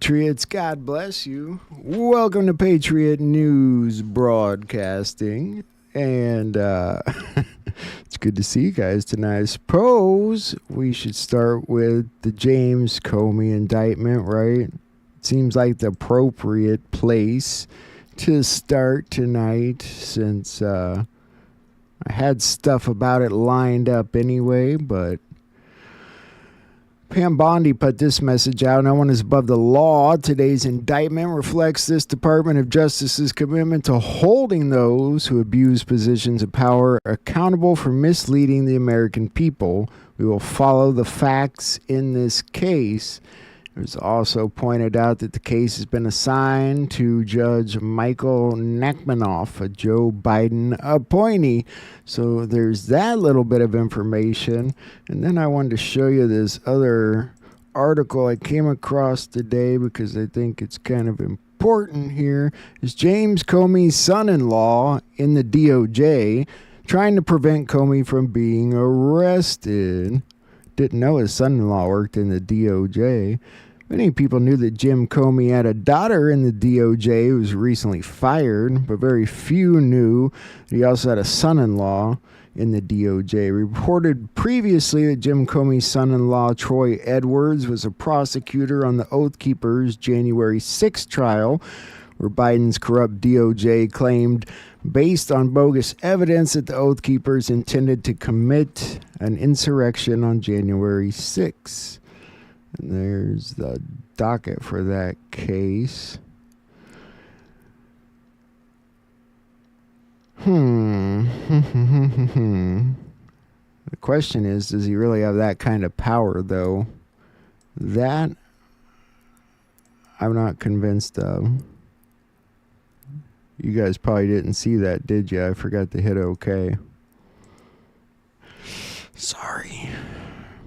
Patriots, God bless you. Welcome to Patriot News Broadcasting. And it's good to see you guys tonight. I suppose we should start with the James Comey indictment, right? Seems like the appropriate place to start tonight since I had stuff about it lined up anyway, but Pam Bondi put this message out. No one is above the law. Today's indictment reflects this Department of Justice's commitment to holding those who abuse positions of power accountable for misleading the American people. We will follow the facts in this case. It was also pointed out that the case has been assigned to Judge Michael Nachmanoff, a Joe Biden appointee. So there's that little bit of information. And then I wanted to show you this other article I came across today because I think it's kind of important here. Is James Comey's son-in-law in the DOJ trying to prevent Comey from being arrested. Didn't know his son-in-law worked in the DOJ. Many people knew that Jim Comey had a daughter in the DOJ who was recently fired, but very few knew that he also had a son-in-law in the DOJ. Reported previously that Jim Comey's son-in-law, Troy Edwards, was a prosecutor on the Oath Keepers' January 6th trial, where Biden's corrupt DOJ claimed, based on bogus evidence, that the Oath Keepers intended to commit an insurrection on January 6th. And there's the docket for that case. The question is, does he really have that kind of power, though? That I'm not convinced of. You guys probably didn't see that, did you? I forgot to hit OK. Sorry.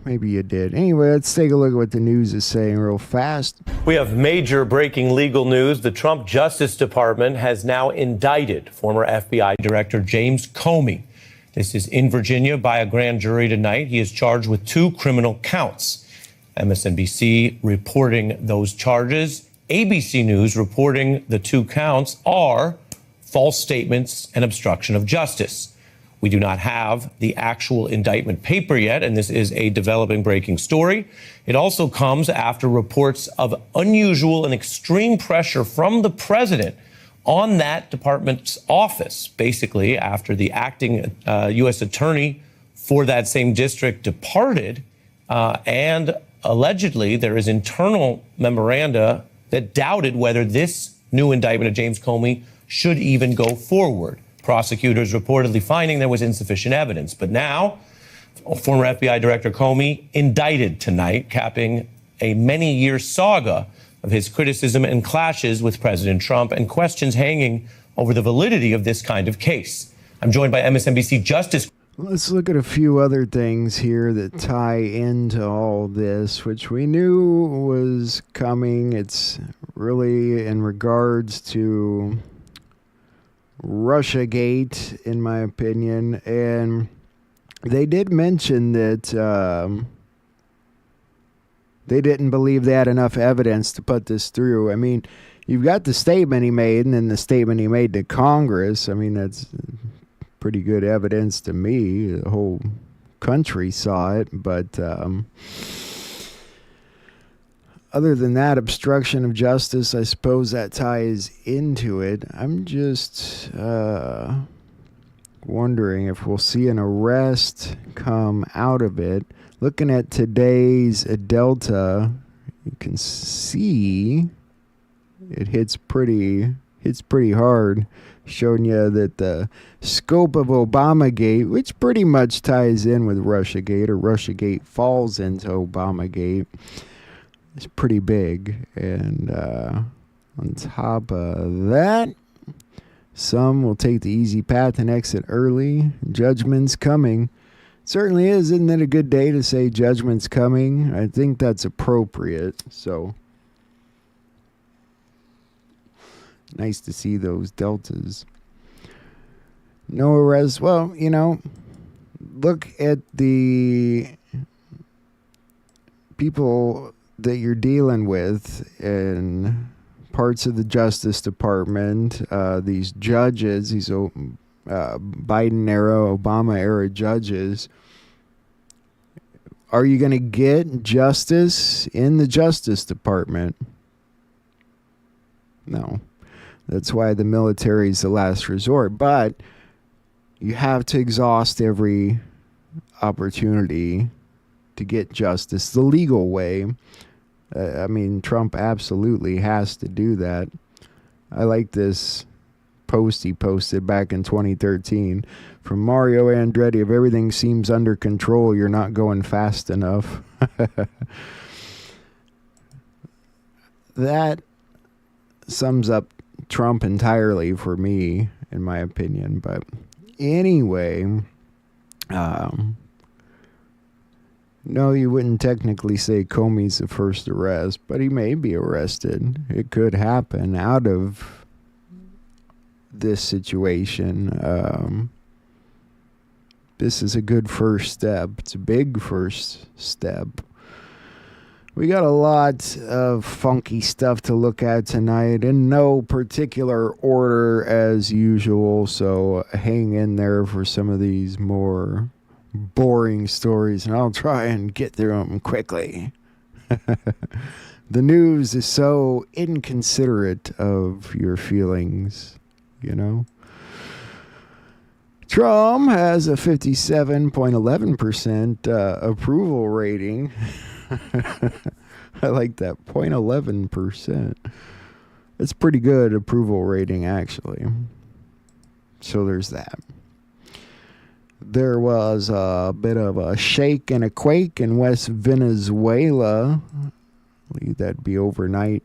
Maybe you did. Anyway, let's take a look at what the news is saying real fast. We have major breaking legal news. The Trump Justice Department has now indicted former FBI Director James Comey. This is in Virginia by a grand jury tonight. He is charged with 2 criminal counts. MSNBC reporting those charges. ABC News reporting the 2 counts are false statements and obstruction of justice. We do not have the actual indictment paper yet, and this is a developing breaking story. It also comes after reports of unusual and extreme pressure from the president on that department's office, basically after the acting U.S. attorney for that same district departed, and allegedly there is internal memoranda that doubted whether this new indictment of James Comey should even go forward. Prosecutors reportedly finding there was insufficient evidence. But now, former FBI Director Comey indicted tonight, capping a many-year saga of his criticism and clashes with President Trump and questions hanging over the validity of this kind of case. I'm joined by MSNBC Justice. Let's look at a few other things here that tie into all this, which we knew was coming. It's really in regards to Russiagate, in my opinion, and they did mention that they didn't believe they had enough evidence to put this through. I mean, you've got the statement he made and then the statement he made to Congress. I mean, that's pretty good evidence to me. The whole country saw it, but other than that, obstruction of justice, I suppose that ties into it. I'm just wondering if we'll see an arrest come out of it. Looking at today's Delta, you can see it hits pretty hard, showing you that the scope of Obamagate, which pretty much ties in with Russiagate, or Russiagate falls into Obamagate, is pretty big. And on top of that, some will take the easy path and exit early. Judgment's coming. Certainly is. Isn't it a good day to say judgment's coming? I think that's appropriate. So nice to see those deltas. No arrests. Well, you know, look at the people that you're dealing with in parts of the Justice Department, these judges, these Biden era, Obama era judges, are you going to get justice in the Justice Department? No. That's why the military is the last resort. But you have to exhaust every opportunity to get justice the legal way. I mean, Trump absolutely has to do that. I like this post he posted back in 2013 from Mario Andretti. If everything seems under control, you're not going fast enough. That sums up Trump entirely for me, in my opinion. But anyway, no, you wouldn't technically say Comey's the first arrest, but he may be arrested. It could happen out of this situation. This is a good first step. It's a big first step. We got a lot of funky stuff to look at tonight in no particular order as usual, so hang in there for some of these more boring stories, and I'll try and get through them quickly. The news is so inconsiderate of your feelings, you know. Trump has a 57.11% approval rating. I like that, 0.11%. It's pretty good approval rating, actually. So there's that. There was a bit of a shake and a quake in West Venezuela. Leave that be overnight.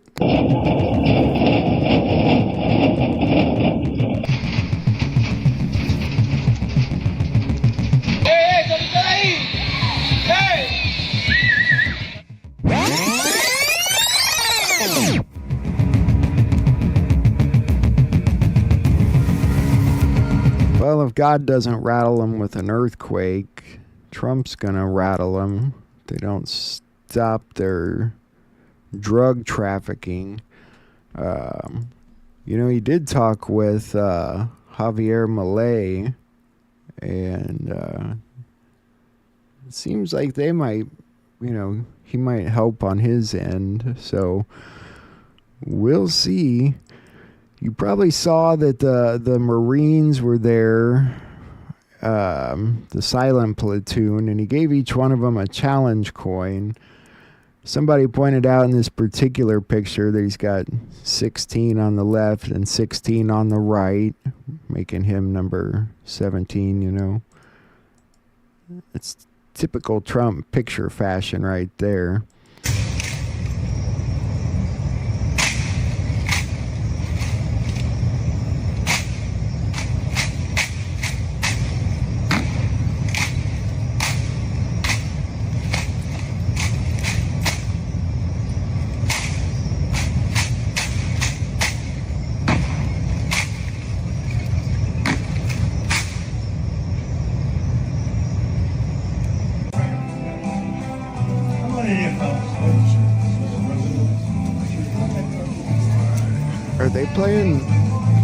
Well, if God doesn't rattle them with an earthquake, Trump's going to rattle them. They don't stop their drug trafficking. You know, he did talk with Javier Milei, and it seems like they might, you know, he might help on his end. So we'll see. You probably saw that the Marines were there, the silent platoon, and he gave each one of them a challenge coin. Somebody pointed out in this particular picture that he's got 16 on the left and 16 on the right, making him number 17, you know. It's typical Trump picture fashion right there.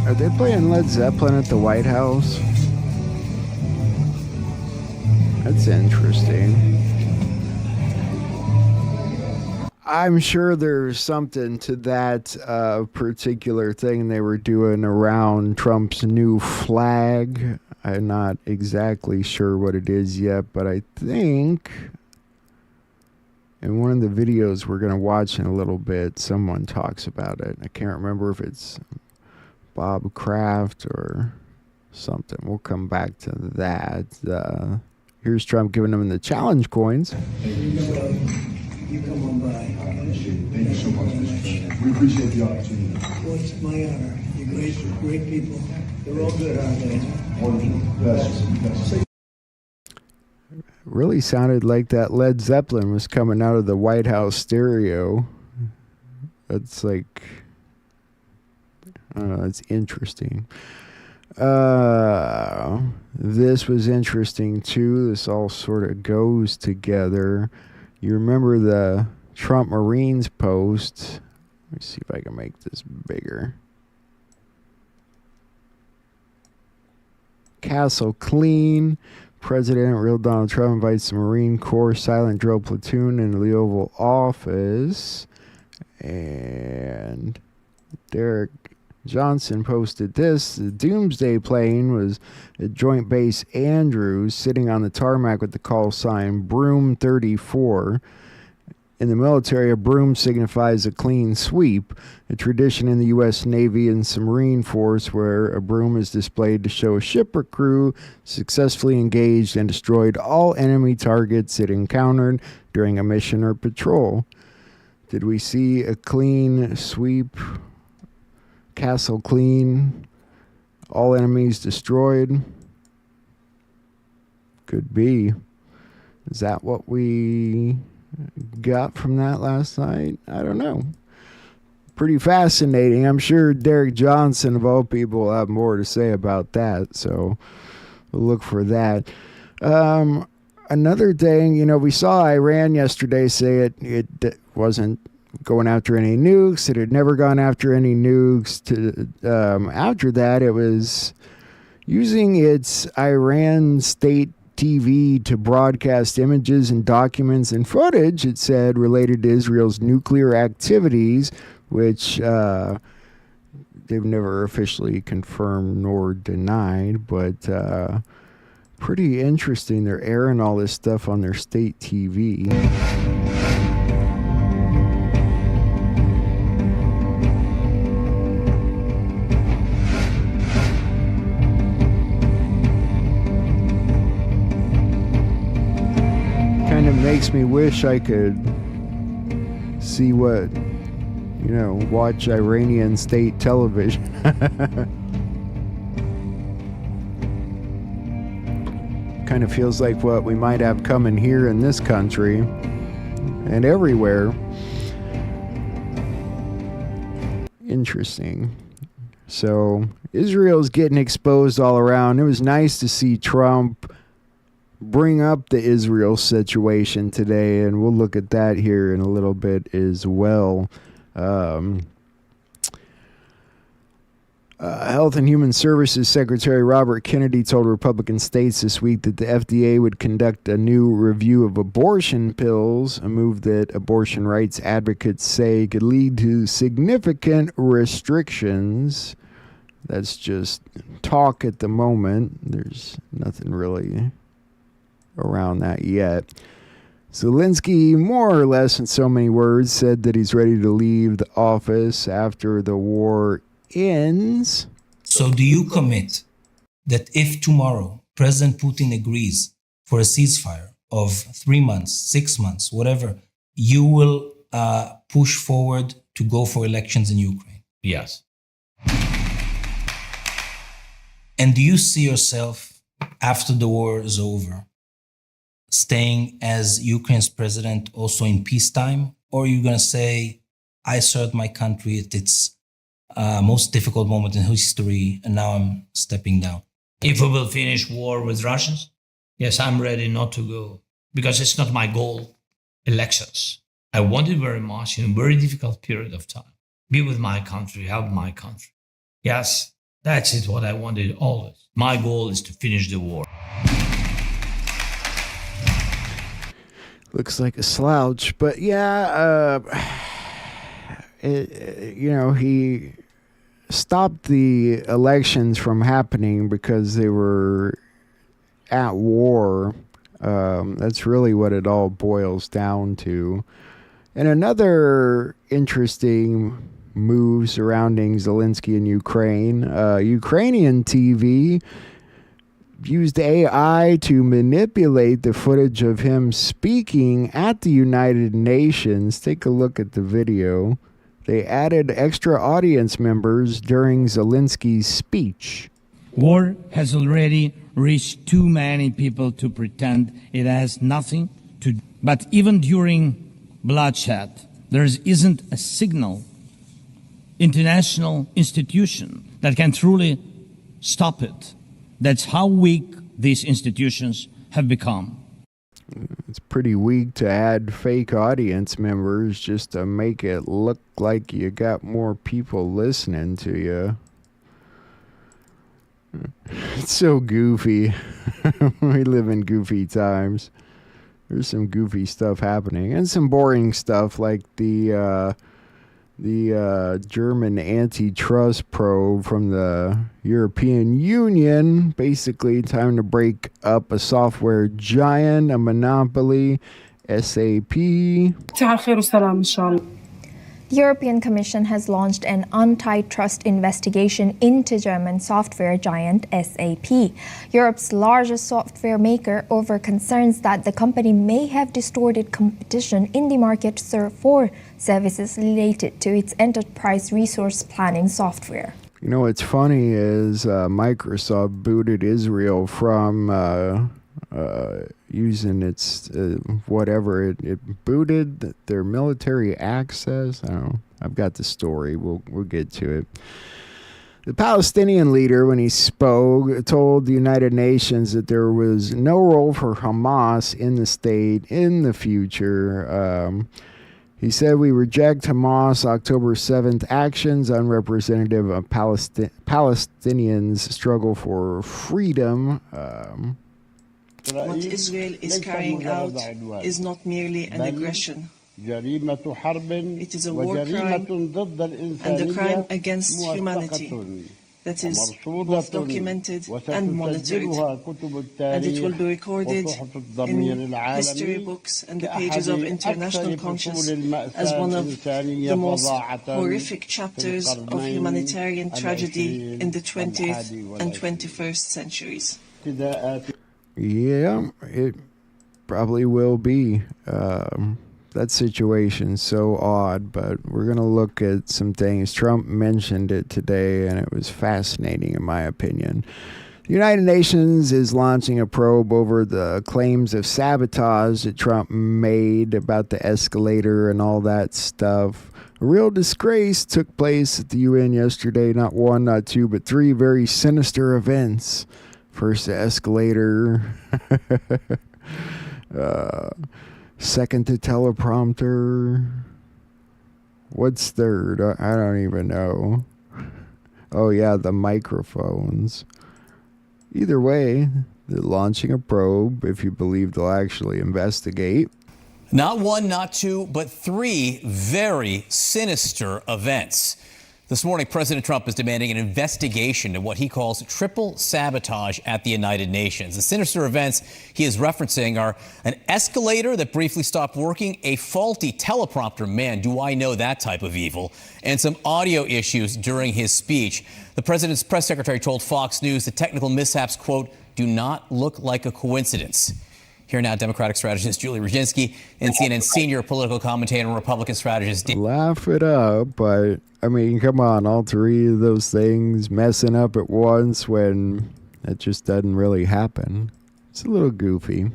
Are they playing Led Zeppelin at the White House? That's interesting. I'm sure there's something to that particular thing they were doing around Trump's new flag. I'm not exactly sure what it is yet, but I think in one of the videos we're going to watch in a little bit, someone talks about it. I can't remember if it's Bob Kraft or something. We'll come back to that. Here's Trump giving them the challenge coins. You come on by. Thank you so much, Mr. President. We appreciate the opportunity. Well, it's my honor. You're great people. They're all good, aren't they? Wonderful. Yes. Really sounded like that Led Zeppelin was coming out of the White House stereo. That's like, I don't know, it's interesting. This was interesting too. This all sort of goes together. You remember the Trump Marines post. Let me see if I can make this bigger. Castle clean. President, real Donald Trump, invites the Marine Corps silent drill platoon into the Oval Office. And Derek Johnson posted this. The Doomsday plane was at Joint Base Andrews, sitting on the tarmac with the call sign Broom 34. In the military, a broom signifies a clean sweep, a tradition in the U.S. Navy and Submarine Force where a broom is displayed to show a ship or crew successfully engaged and destroyed all enemy targets it encountered during a mission or patrol. Did we see a clean sweep? Castle clean? All enemies destroyed? Could be. Is that what we got from that last night? I don't know. Pretty fascinating. I'm sure Derek Johnson, of all people, will have more to say about that, so we'll look for that. Another thing, we saw Iran yesterday say it wasn't going after any nukes. It had never gone after any nukes. After that, it was using its Iran state TV to broadcast images and documents and footage, it said, related to Israel's nuclear activities, which they've never officially confirmed nor denied, but pretty interesting. They're airing all this stuff on their state TV. Kind of makes me wish I could see watch Iranian state television. Kind of feels like what we might have coming here in this country and everywhere. Interesting. So Israel's getting exposed all around. It was nice to see Trump bring up the Israel situation today, and we'll look at that here in a little bit as well. Health and Human Services Secretary Robert Kennedy told Republican states this week that the FDA would conduct a new review of abortion pills, a move that abortion rights advocates say could lead to significant restrictions. That's just talk at the moment. There's nothing really around that yet. Zelensky, more or less in so many words, said that he's ready to leave the office after the war ends. So do you commit that if tomorrow President Putin agrees for a ceasefire of 3 months, 6 months, whatever, you will push forward to go for elections in Ukraine? Yes. And do you see yourself, after the war is over, staying as Ukraine's president also in peacetime? Or are you going to say, I served my country at its most difficult moment in history, and now I'm stepping down? If we will finish war with Russians, yes, I'm ready not to go, because it's not my goal, elections. I wanted very much in a very difficult period of time, be with my country, help my country. Yes, that's it, what I wanted always. My goal is to finish the war. Looks like a slouch, but yeah, he stopped the elections from happening because they were at war. That's really what it all boils down to. And another interesting move surrounding Zelensky in Ukraine, Ukrainian TV used AI to manipulate the footage of him speaking at the United Nations. Take a look at the video. They added extra audience members during Zelensky's speech. War has already reached too many people to pretend it has nothing to do. But even during bloodshed, there isn't a single international institution that can truly stop it. That's how weak these institutions have become. It's pretty weak to add fake audience members just to make it look like you got more people listening to you. It's so goofy. We live in goofy times. There's some goofy stuff happening and some boring stuff like the German antitrust probe from the European Union. Basically, time to break up a software giant, a monopoly, SAP. The European Commission has launched an antitrust investigation into German software giant SAP, Europe's largest software maker, over concerns that the company may have distorted competition in the market for services related to its enterprise resource planning software. You know what's funny is Microsoft booted Israel from using its whatever it booted their military access. I don't know. I've got the story. We'll get to it. The Palestinian leader, when he spoke, told the United Nations that there was no role for Hamas in the state in the future. He said, "We reject Hamas October 7th actions unrepresentative of Palestinians' struggle for freedom." What Israel is carrying out is not merely an aggression. It is a war crime and a crime against humanity that is both documented and monitored, and it will be recorded in history books and the pages of international conscience as one of the most horrific chapters of humanitarian tragedy in the 20th and 21st centuries. Yeah, it probably will be. That situation's so odd, but we're going to look at some things. Trump mentioned it today, and it was fascinating in my opinion. The United Nations is launching a probe over the claims of sabotage that Trump made about the escalator and all that stuff. A real disgrace took place at the UN yesterday. Not one, not two, but three very sinister events. First, the escalator. Second, the teleprompter. What's third? I don't even know. Oh, yeah, the microphones. Either way, they're launching a probe, if you believe they'll actually investigate. Not one, not two, but three very sinister events. This morning, President Trump is demanding an investigation into what he calls triple sabotage at the United Nations. The sinister events he is referencing are an escalator that briefly stopped working, a faulty teleprompter, man, do I know that type of evil, and some audio issues during his speech. The president's press secretary told Fox News the technical mishaps, quote, do not look like a coincidence. Here now, Democratic strategist Julie Rajinski and CNN senior political commentator and Republican strategist. Laugh it up, but I mean, come on, all three of those things messing up at once when that just doesn't really happen. It's a little goofy.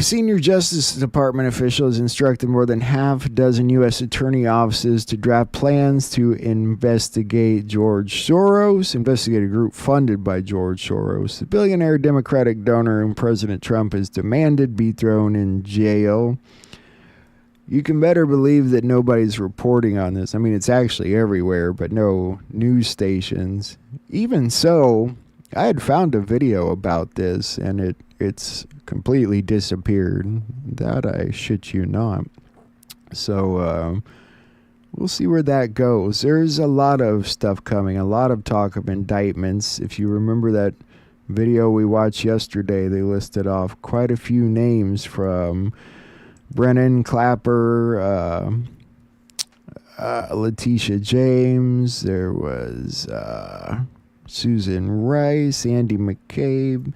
Senior Justice Department officials instructed more than half a dozen U.S. attorney offices to draft plans to investigate George Soros, investigate a group funded by George Soros. The billionaire Democratic donor whom President Trump has demanded be thrown in jail. You can better believe that nobody's reporting on this. I mean, it's actually everywhere, but no news stations. Even so, I had found a video about this, and it's completely disappeared. That I shit you not. So we'll see where that goes. There's a lot of stuff coming, a lot of talk of indictments. If you remember that video we watched yesterday, they listed off quite a few names from Brennan Clapper, Letitia James, there was Susan Rice, Andy McCabe,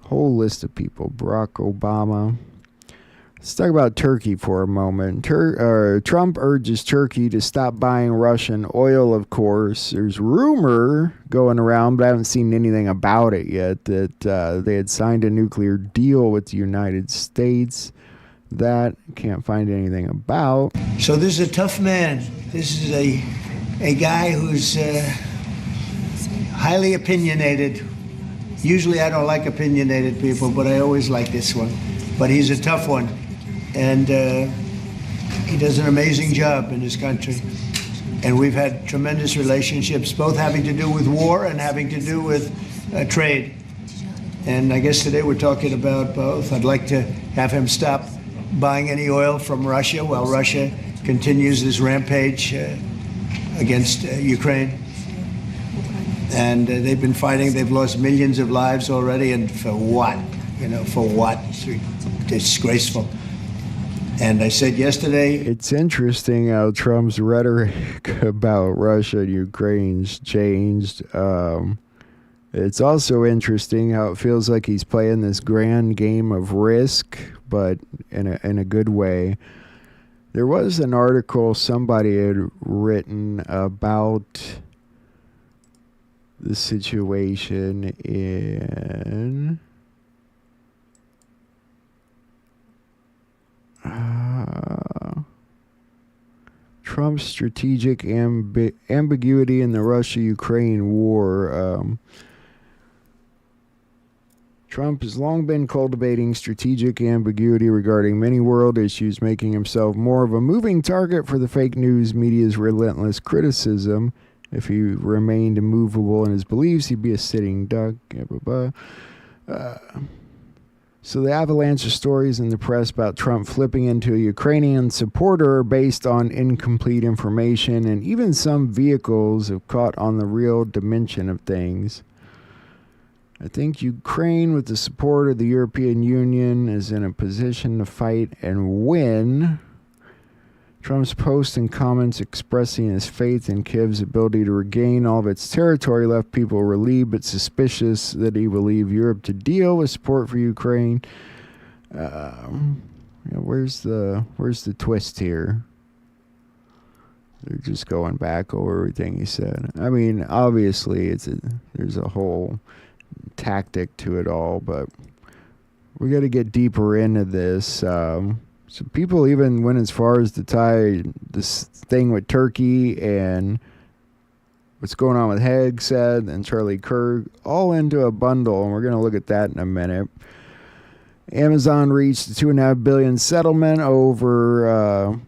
whole list of people, Barack Obama. Let's talk about Turkey for a moment. Trump urges Turkey to stop buying Russian oil, of course. There's rumor going around, but I haven't seen anything about it yet, that they had signed a nuclear deal with the United States. That can't find anything about. So this is a tough man. This is a guy who's highly opinionated, Usually I don't like opinionated people, but I always like this one. But he's a tough one, and he does an amazing job in his country. And we've had tremendous relationships, both having to do with war and having to do with trade. And I guess today we're talking about both. I'd like to have him stop buying any oil from Russia while Russia continues this rampage against Ukraine. And they've been fighting. They've lost millions of lives already. And for what? You know, for what? It's disgraceful. And I said yesterday... It's interesting how Trump's rhetoric about Russia and Ukraine's changed. It's also interesting how it feels like he's playing this grand game of Risk, but in a good way. There was an article somebody had written about the situation in Trump's strategic ambiguity in the Russia-Ukraine war. Trump has long been cultivating strategic ambiguity regarding many world issues, making himself more of a moving target for the fake news media's relentless criticism. If he remained immovable in his beliefs, he'd be a sitting duck. So the avalanche of stories in the press about Trump flipping into a Ukrainian supporter based on incomplete information, and even some vehicles have caught on the real dimension of things. I think Ukraine, with the support of the European Union, is in a position to fight and win. Trump's posts and comments expressing his faith in Kyiv's ability to regain all of its territory left people relieved but suspicious that he will leave Europe to deal with support for Ukraine. Where's the twist here? They're just going back over everything he said. I mean, obviously, there's a whole tactic to it all, but we got to get deeper into this. So people even went as far as to tie this thing with Turkey and what's going on with Hegseth and Charlie Kirk all into a bundle, and we're going to look at that in a minute. Amazon reached a $2.5 billion settlement over,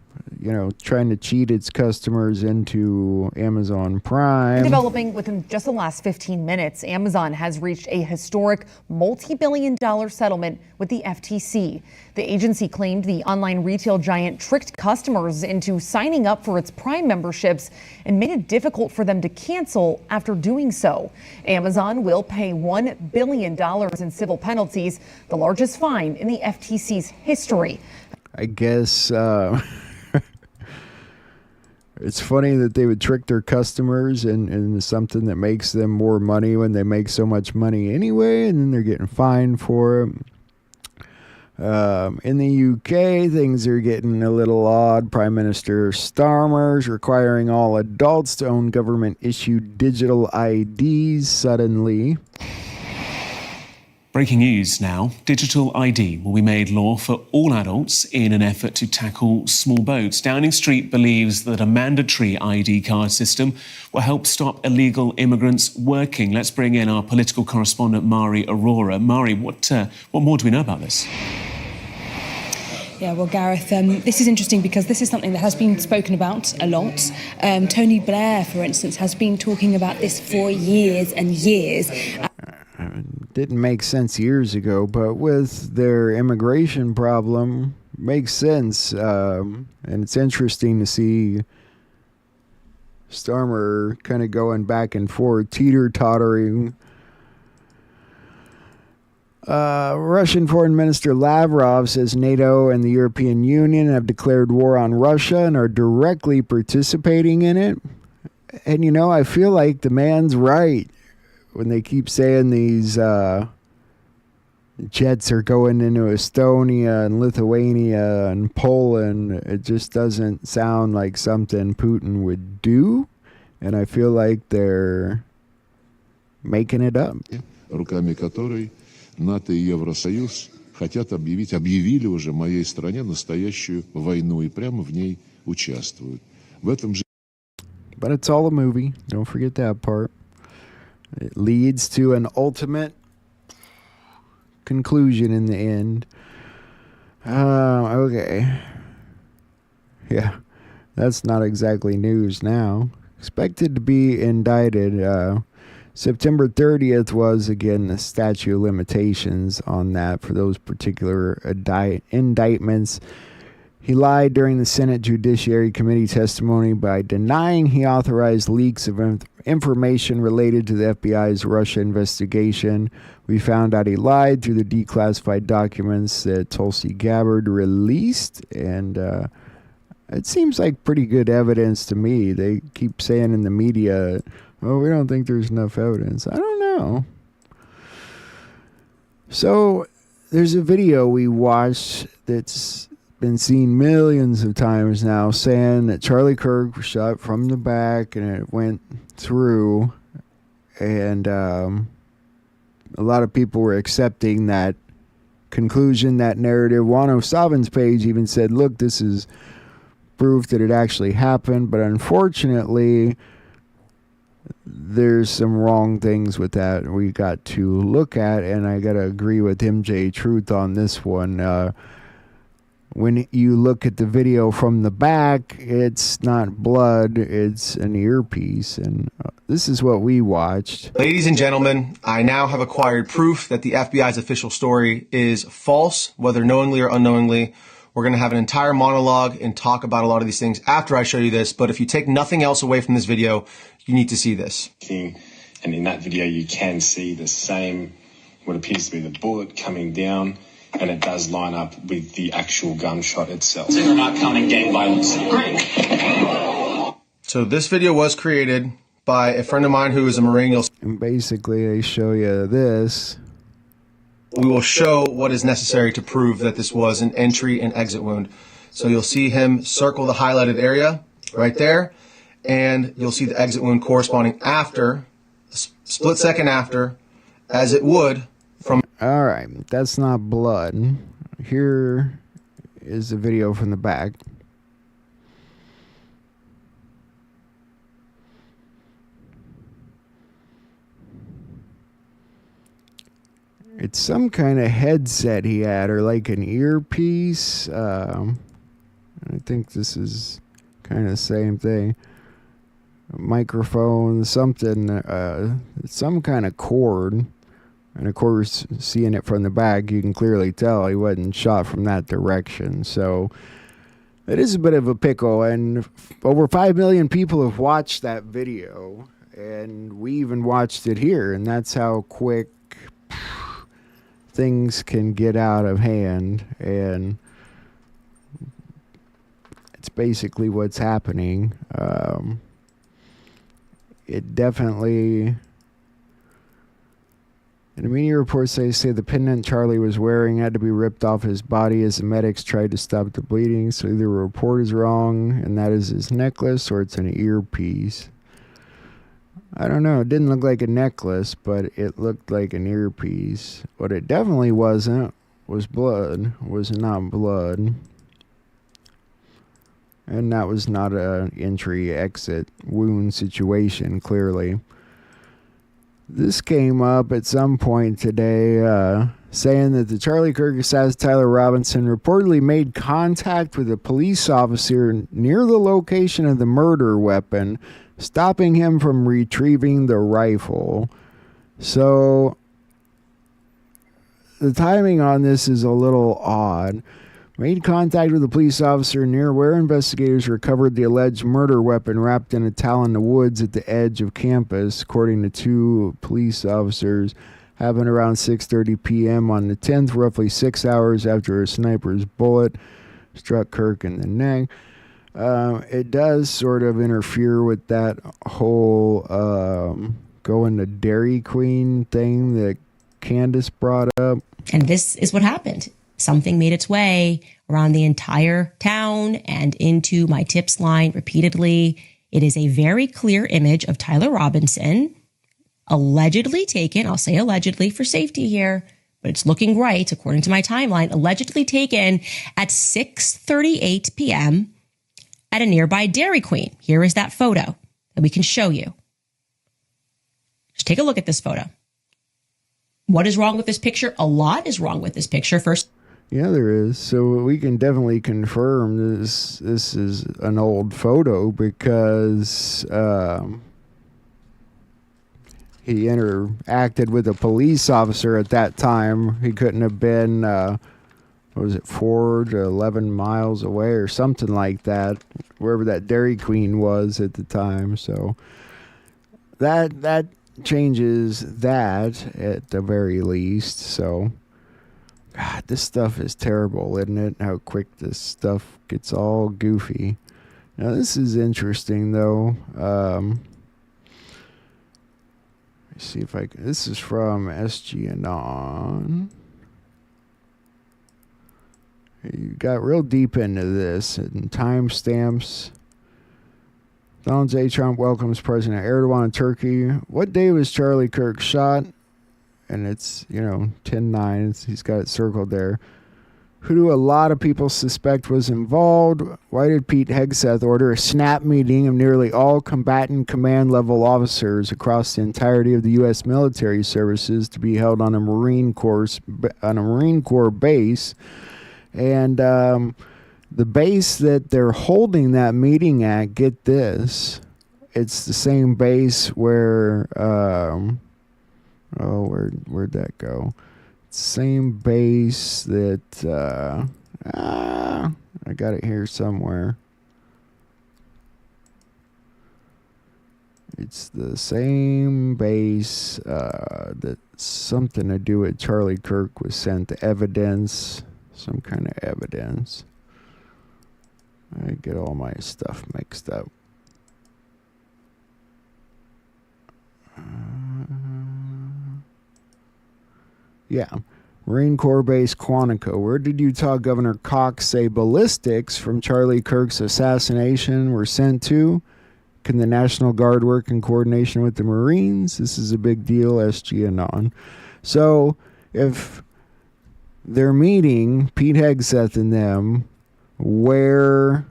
trying to cheat its customers into Amazon Prime. Developing within just the last 15 minutes, Amazon has reached a historic multi-billion-dollar settlement with the FTC. The agency claimed the online retail giant tricked customers into signing up for its Prime memberships and made it difficult for them to cancel after doing so. Amazon will pay $1 billion in civil penalties, the largest fine in the FTC's history. I guess... It's funny that they would trick their customers into something that makes them more money when they make so much money anyway, and then they're getting fined for it. In the UK, things are getting a little odd. Prime Minister Starmer's requiring all adults to own government-issued digital IDs suddenly. Breaking news now. Digital ID will be made law for all adults in an effort to tackle small boats. Downing Street believes that a mandatory ID card system will help stop illegal immigrants working. Let's bring in our political correspondent, Mari Aurora. Mari, what more do we know about this? Yeah, well, Gareth, this is interesting because this is something that has been spoken about a lot. Tony Blair, for instance, has been talking about this for years and years. Didn't make sense years ago, but with their immigration problem, makes sense. And it's interesting to see Starmer kind of going back and forth, teeter-tottering. Russian Foreign Minister Lavrov says NATO and the European Union have declared war on Russia and are directly participating in it. And, I feel like the man's right when they keep saying these jets are going into Estonia and Lithuania and Poland. It just doesn't sound like something Putin would do. And I feel like they're making it up. Руками которой НАТО и Евросоюз объявили уже моей стране настоящую войну и прямо в ней участвуют. В этом же... But it's all a movie. Don't forget that part. It leads to an ultimate conclusion in the end. Okay. Yeah, that's not exactly news now. Expected to be indicted. September 30th was, again, the statute of limitations on that for those particular indictments. He lied during the Senate Judiciary Committee testimony by denying he authorized leaks of information related to the FBI's Russia investigation. We found out he lied through the declassified documents that Tulsi Gabbard released, and it seems like pretty good evidence to me. They keep saying in the media, oh, we don't think there's enough evidence. I don't know. So there's a video we watched that's been seen millions of times now, saying that Charlie Kirk was shot from the back and it went through, and a lot of people were accepting that conclusion, that narrative. Juan O'Savin's page even said, look, this is proof that it actually happened, but unfortunately there's some wrong things with that we got to look at, and I gotta agree with MJ Truth on this one. When you look at the video from the back, it's not blood, it's an earpiece, and this is what we watched. Ladies and gentlemen, I now have acquired proof that the FBI's official story is false, whether knowingly or unknowingly. We're going to have an entire monologue and talk about a lot of these things after I show you this, but if you take nothing else away from this video, you need to see this. And in that video, you can see the same, what appears to be the bullet coming down, and it does line up with the actual gunshot itself. We're not counting gang violence. Great. So this video was created by a friend of mine who is a Marine. And basically, they show you this. We will show what is necessary to prove that this was an entry and exit wound. So you'll see him circle the highlighted area right there, and you'll see the exit wound corresponding after, a split second after, as it would from... All right, that's not blood. Here is the video from the back. It's some kind of headset he had, or like an earpiece. I think this is kind of the same thing. A microphone, something, some kind of cord. And of course, seeing it from the back, you can clearly tell he wasn't shot from that direction. So it is a bit of a pickle. And over 5 million people have watched that video. And we even watched it here. And that's how quick things can get out of hand, and it's basically what's happening. It definitely, in the media reports, they say the pendant Charlie was wearing had to be ripped off his body as the medics tried to stop the bleeding. So either the report is wrong and that is his necklace, or it's an earpiece. I don't know. It didn't look like a necklace, but it looked like an earpiece. What it definitely wasn't was blood. Was not blood. And that was not an entry-exit wound situation, clearly. This came up at some point today, saying that the Charlie Kirk assassin Tyler Robinson reportedly made contact with a police officer near the location of the murder weapon, stopping him from retrieving the rifle. So the timing on this is a little odd. Made contact with a police officer near where investigators recovered the alleged murder weapon wrapped in a towel in the woods at the edge of campus, according to two police officers. Happened around 6:30 p.m. on the 10th, roughly 6 hours after a sniper's bullet struck Kirk in the neck. It does sort of interfere with that whole going to Dairy Queen thing that Candace brought up. And this is what happened. Something made its way around the entire town and into my tips line repeatedly. It is a very clear image of Tyler Robinson, allegedly taken, I'll say allegedly for safety here, but it's looking right according to my timeline, allegedly taken at 6:38 p.m. at a nearby Dairy Queen. Here is that photo that we can show you. Just take a look at this photo. What is wrong with this picture? A lot is wrong with this picture. First, yeah, there is. So we can definitely confirm this is an old photo because he interacted with a police officer at that time. He couldn't have been, what was it, 4 to 11 miles away or something like that, wherever that Dairy Queen was at the time. So that changes that at the very least. So, God, this stuff is terrible, isn't it? How quick this stuff gets all goofy. Now, this is interesting, though. Let's see if I can. This is from SG Anon. You got real deep into this and timestamps. Donald J. Trump welcomes President Erdogan to Turkey. What day was Charlie Kirk shot? And it's, 10-9. He's got it circled there. Who do a lot of people suspect was involved? Why did Pete Hegseth order a snap meeting of nearly all combatant command level officers across the entirety of the U.S. military services to be held on a Marine Corps base? And the base that they're holding that meeting at, get this, it's the same base where, where'd that go? Same base that, I got it here somewhere. It's the same base that something to do with Charlie Kirk was sent evidence. Some kind of evidence. I get all my stuff mixed up. Yeah. Marine Corps Base Quantico. Where did Utah Governor Cox say ballistics from Charlie Kirk's assassination were sent to? Can the National Guard work in coordination with the Marines? This is a big deal, SG Anon. So, if they're meeting, Pete Hegseth and them, where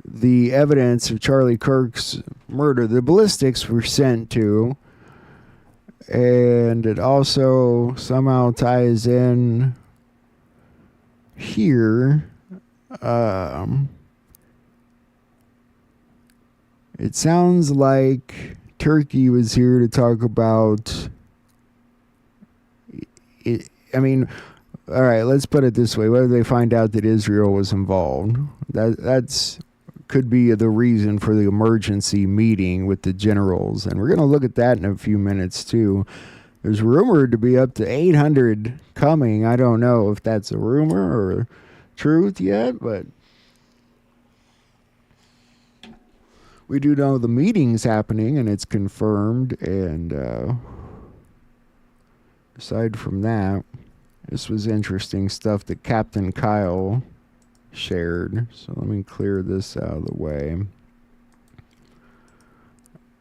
the evidence of Charlie Kirk's murder, the ballistics were sent to, and it also somehow ties in here. It sounds like Turkey was here to talk about it. I mean, all right, let's put it this way. Whether they find out that Israel was involved, that's could be the reason for the emergency meeting with the generals. And we're going to look at that in a few minutes, too. There's rumored to be up to 800 coming. I don't know if that's a rumor or truth yet, but we do know the meeting's happening and it's confirmed. And aside from that, this was interesting stuff that Captain Kyle shared. So let me clear this out of the way.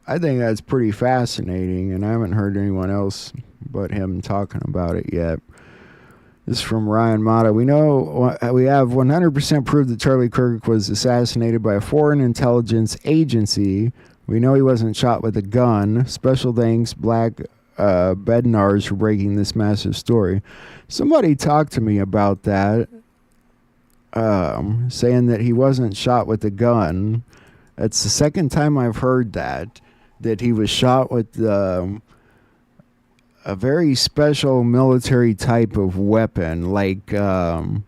I think that's pretty fascinating, and I haven't heard anyone else but him talking about it yet. This is from Ryan Mata. We have 100% proof that Charlie Kirk was assassinated by a foreign intelligence agency. We know he wasn't shot with a gun. Special thanks, Black Bednars, for breaking this massive story. Somebody talked to me about that, saying that he wasn't shot with a gun. That's the second time I've heard that he was shot with a very special military type of weapon, like an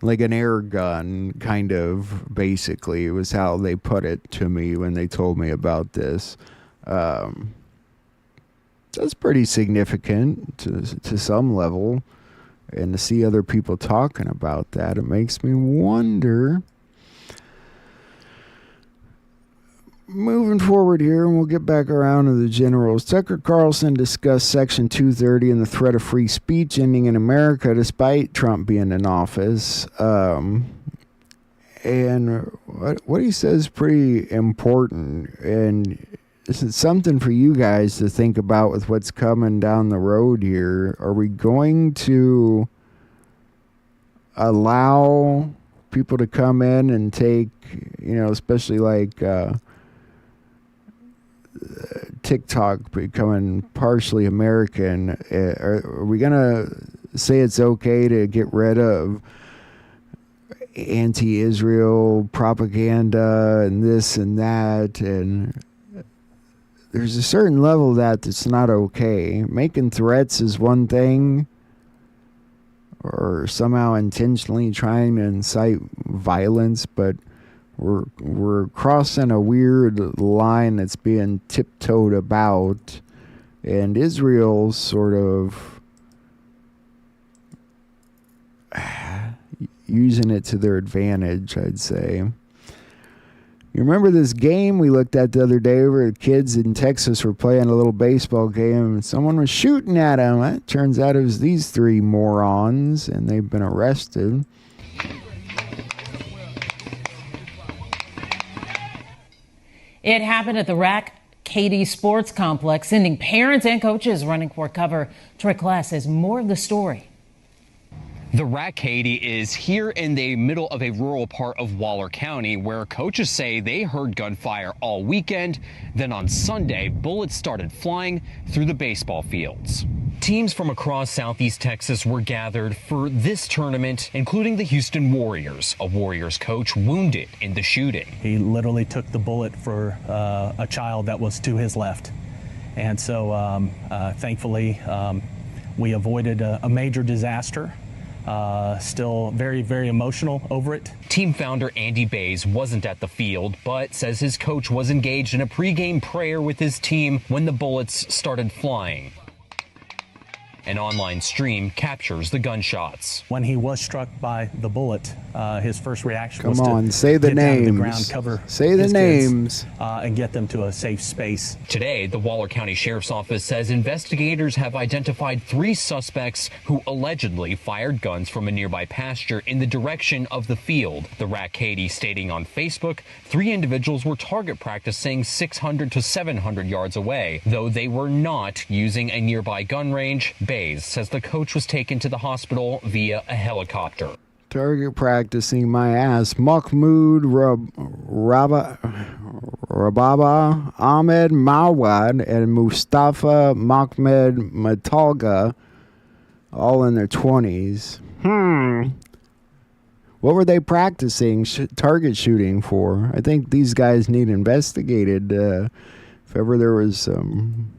air gun, kind of, basically. It was how they put it to me when they told me about this. That's pretty significant to some level, and to see other people talking about that, it makes me wonder. Moving forward here, and we'll get back around to the generals. Tucker Carlson discussed Section 230 and the threat of free speech ending in America despite Trump being in office. And what he says is pretty important, and this is something for you guys to think about with what's coming down the road here. Are we going to allow people to come in and take, especially like TikTok becoming partially American. Are we going to say it's okay to get rid of anti-Israel propaganda and this and that? And there's a certain level of that's not okay. Making threats is one thing, or somehow intentionally trying to incite violence, but we're crossing a weird line that's being tiptoed about, and Israel's sort of using it to their advantage, I'd say. You remember this game we looked at the other day where the kids in Texas were playing a little baseball game and someone was shooting at them? It turns out it was these three morons, and they've been arrested. It happened at the Rack Katy Sports Complex, sending parents and coaches running for cover. Troy Class has more of the story. The Rack Katy is here in the middle of a rural part of Waller County, where coaches say they heard gunfire all weekend. Then on Sunday, bullets started flying through the baseball fields. Teams from across Southeast Texas were gathered for this tournament, including the Houston Warriors, a Warriors coach wounded in the shooting. He literally took the bullet for a child that was to his left. And so thankfully, we avoided a major disaster. Still very, very emotional over it. Team founder Andy Bays wasn't at the field, but says his coach was engaged in a pregame prayer with his team when the bullets started flying. An online stream captures the gunshots. When he was struck by the bullet, his first reaction Come was on, to say the get down to names. the ground, cover Say the his names. kids, and get them to a safe space. Today, the Waller County Sheriff's Office says investigators have identified 3 suspects who allegedly fired guns from a nearby pasture in the direction of the field. The Rack Katy stating on Facebook 3 individuals were target practicing 600 to 700 yards away, though they were not using a nearby gun range. Bays says the coach was taken to the hospital via a helicopter. Target practicing my ass. Mahmoud Rababa, Ahmed Mawad, and Mustafa Mahmed Matalga, all in their 20s. What were they practicing target shooting for? I think these guys need investigated. If ever there was some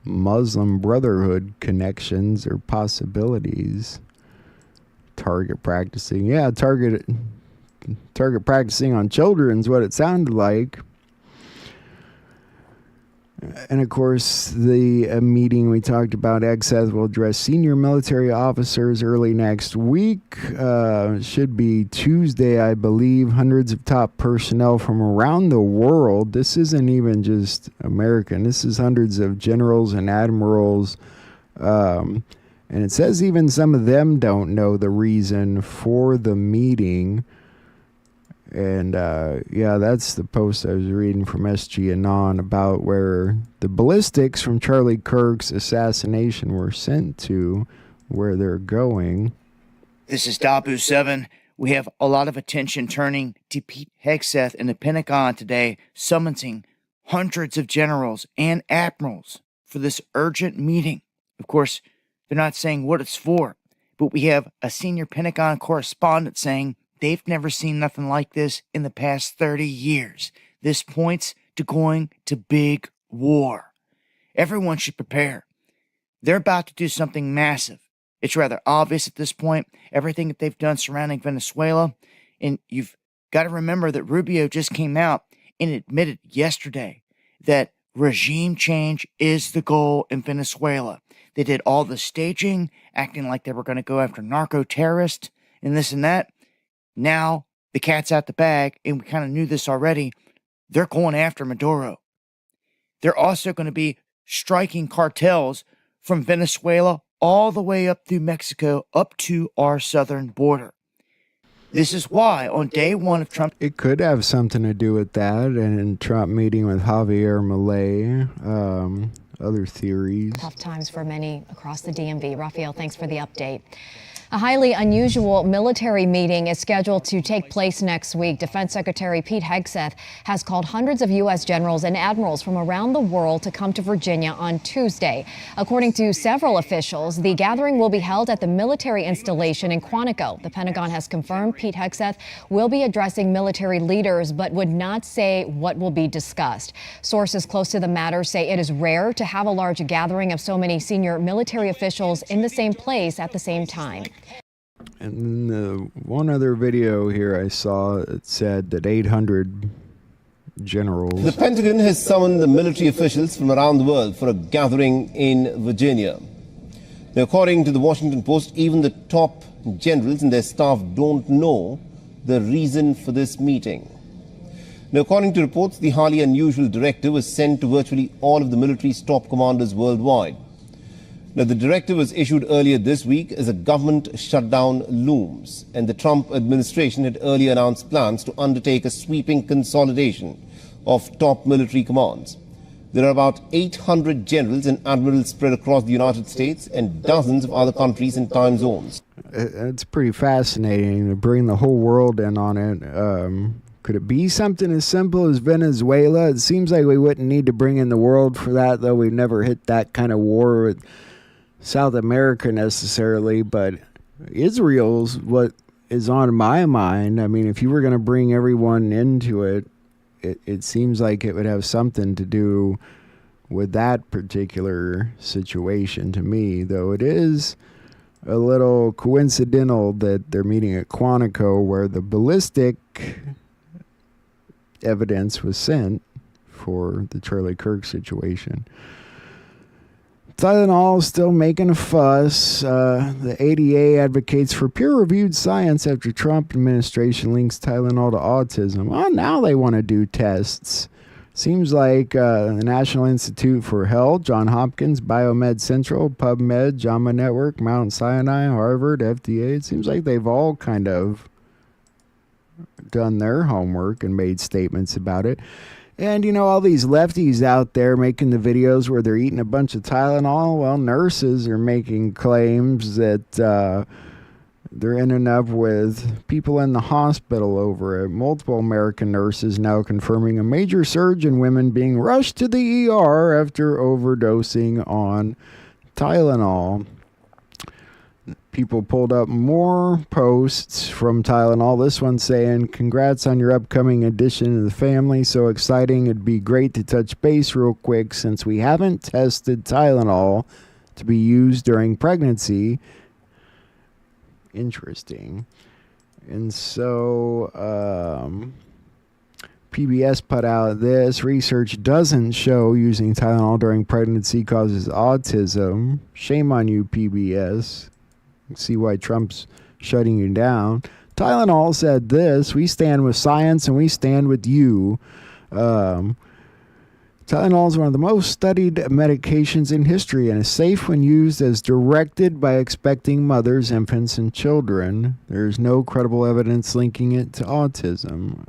Muslim Brotherhood connections or possibilities. Target practicing. Yeah, target practicing on children is what it sounded like. And of course, the meeting we talked about, EGSETH will address senior military officers early next week. Should be Tuesday, I believe. Hundreds of top personnel from around the world. This isn't even just American. This is hundreds of generals and admirals. And it says even some of them don't know the reason for the meeting. And yeah, that's the post I was reading from SG Anon about where the ballistics from Charlie Kirk's assassination were sent to, where they're going. This is Dabu 7. We have a lot of attention turning to Pete Hegseth in the Pentagon today, summoning hundreds of generals and admirals for this urgent meeting. Of course, they're not saying what it's for, but we have a senior Pentagon correspondent saying they've never seen nothing like this in the past 30 years. This points to going to big war. Everyone should prepare. They're about to do something massive. It's rather obvious at this point, everything that they've done surrounding Venezuela. And you've got to remember that Rubio just came out and admitted yesterday that regime change is the goal in Venezuela. They did all the staging, acting like they were going to go after narco-terrorists and this and that. Now, the cat's out the bag, and we kind of knew this already. They're going after Maduro. They're also going to be striking cartels from Venezuela all the way up through Mexico, up to our southern border. This is why, on day one of Trump... It could have something to do with that, and in Trump meeting with Javier Milei, other theories. Tough times for many across the DMV. Raphael, thanks for the update. A highly unusual military meeting is scheduled to take place next week. Defense Secretary Pete Hegseth has called hundreds of U.S. generals and admirals from around the world to come to Virginia on Tuesday. According to several officials, the gathering will be held at the military installation in Quantico. The Pentagon has confirmed Pete Hegseth will be addressing military leaders, but would not say what will be discussed. Sources close to the matter say it is rare to have a large gathering of so many senior military officials in the same place at the same time. And then one other video here I saw, it said that 800 generals. The Pentagon has summoned the military officials from around the world for a gathering in Virginia. Now, according to the Washington Post, even the top generals and their staff don't know the reason for this meeting. Now, according to reports, the highly unusual directive was sent to virtually all of the military's top commanders worldwide. Now, the directive was issued earlier this week as a government shutdown looms, and the Trump administration had earlier announced plans to undertake a sweeping consolidation of top military commands. There are about 800 generals and admirals spread across the United States and dozens of other countries and time zones. It's pretty fascinating to bring the whole world in on it. Could it be something as simple as Venezuela? It seems like we wouldn't need to bring in the world for that, though we've never hit that kind of war with South America necessarily, but Israel's what is on my mind. I mean, if you were going to bring everyone into it, it seems like it would have something to do with that particular situation to me, though it is a little coincidental that they're meeting at Quantico, where the ballistic evidence was sent for the Charlie Kirk situation. Tylenol is still making a fuss. The ADA advocates for peer-reviewed science after Trump administration links Tylenol to autism. Well, now they want to do tests. Seems like the National Institute for Health, Johns Hopkins, Biomed Central, PubMed, JAMA Network, Mount Sinai, Harvard, FDA. It seems like they've all kind of done their homework and made statements about it. And, you know, all these lefties out there making the videos where they're eating a bunch of Tylenol. Well, nurses are making claims that they're ending up with people in the hospital over it. Multiple American nurses now confirming a major surge in women being rushed to the ER after overdosing on Tylenol. People pulled up more posts from Tylenol. This one saying, "Congrats on your upcoming addition to the family. So exciting. It'd be great to touch base real quick since we haven't tested Tylenol to be used during pregnancy." Interesting. And so PBS put out this. Research doesn't show using Tylenol during pregnancy causes autism. Shame on you, PBS. See why Trump's shutting you down. Tylenol said this: "We stand with science and we stand with you." Tylenol is one of the most studied medications in history and is safe when used as directed by expecting mothers, infants, and children. There's no credible evidence linking it to autism.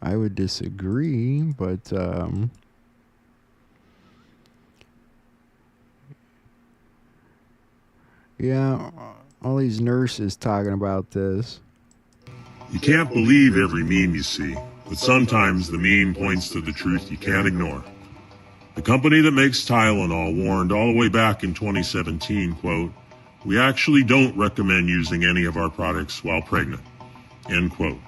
I would disagree, but yeah, all these nurses talking about this. You can't believe every meme you see, but sometimes the meme points to the truth you can't ignore. The company that makes Tylenol warned all the way back in 2017, quote, "We actually don't recommend using any of our products while pregnant," end quote.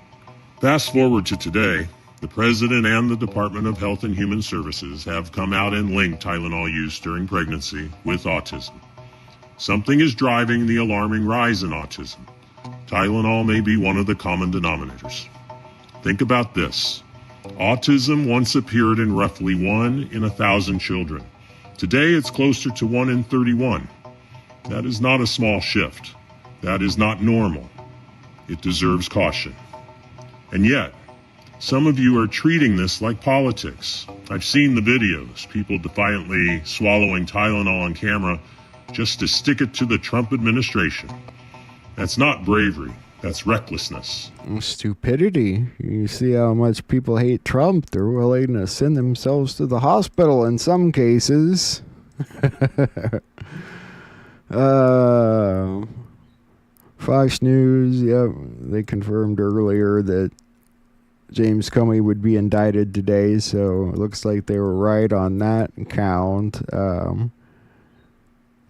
Fast forward to today, the President and the Department of Health and Human Services have come out and linked Tylenol use during pregnancy with autism. Something is driving the alarming rise in autism. Tylenol may be one of the common denominators. Think about this. Autism once appeared in roughly 1 in 1,000 children. Today it's closer to 1 in 31. That is not a small shift. That is not normal. It deserves caution. And yet, some of you are treating this like politics. I've seen the videos, people defiantly swallowing Tylenol on camera just to stick it to the Trump administration. That's not bravery. That's recklessness. Stupidity. You see how much people hate Trump. They're willing to send themselves to the hospital in some cases. Fox News, yep, they confirmed earlier that James Comey would be indicted today, so it looks like they were right on that count.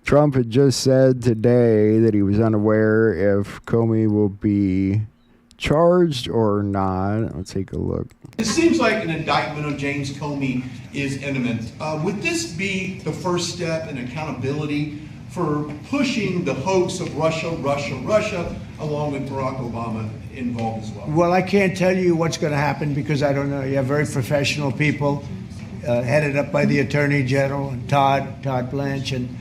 Trump had just said today that he was unaware if Comey will be charged or not. Let's take a look. It seems like an indictment of James Comey is imminent. Would this be the first step in accountability for pushing the hoax of Russia, along with Barack Obama involved as well? Well, I can't tell you what's going to happen because I don't know. You have very professional people headed up by the Attorney General and Todd Blanche and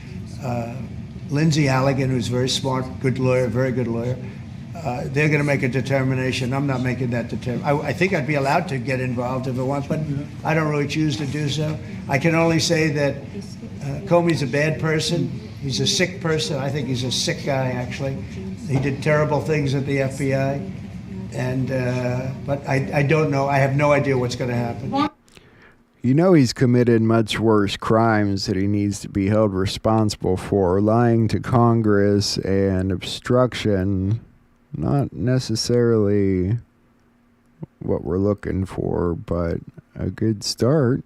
Lindsay Halligan, who's very smart, good lawyer, very good lawyer. They're going to make a determination. I'm not making that determination. I think I'd be allowed to get involved if I want, but I don't really choose to do so. I can only say that Comey's a bad person. He's a sick person. I think he's a sick guy, actually. He did terrible things at the FBI. But I don't know. I have no idea what's going to happen. You know he's committed much worse crimes that he needs to be held responsible for. Lying to Congress and obstruction, not necessarily what we're looking for, but a good start.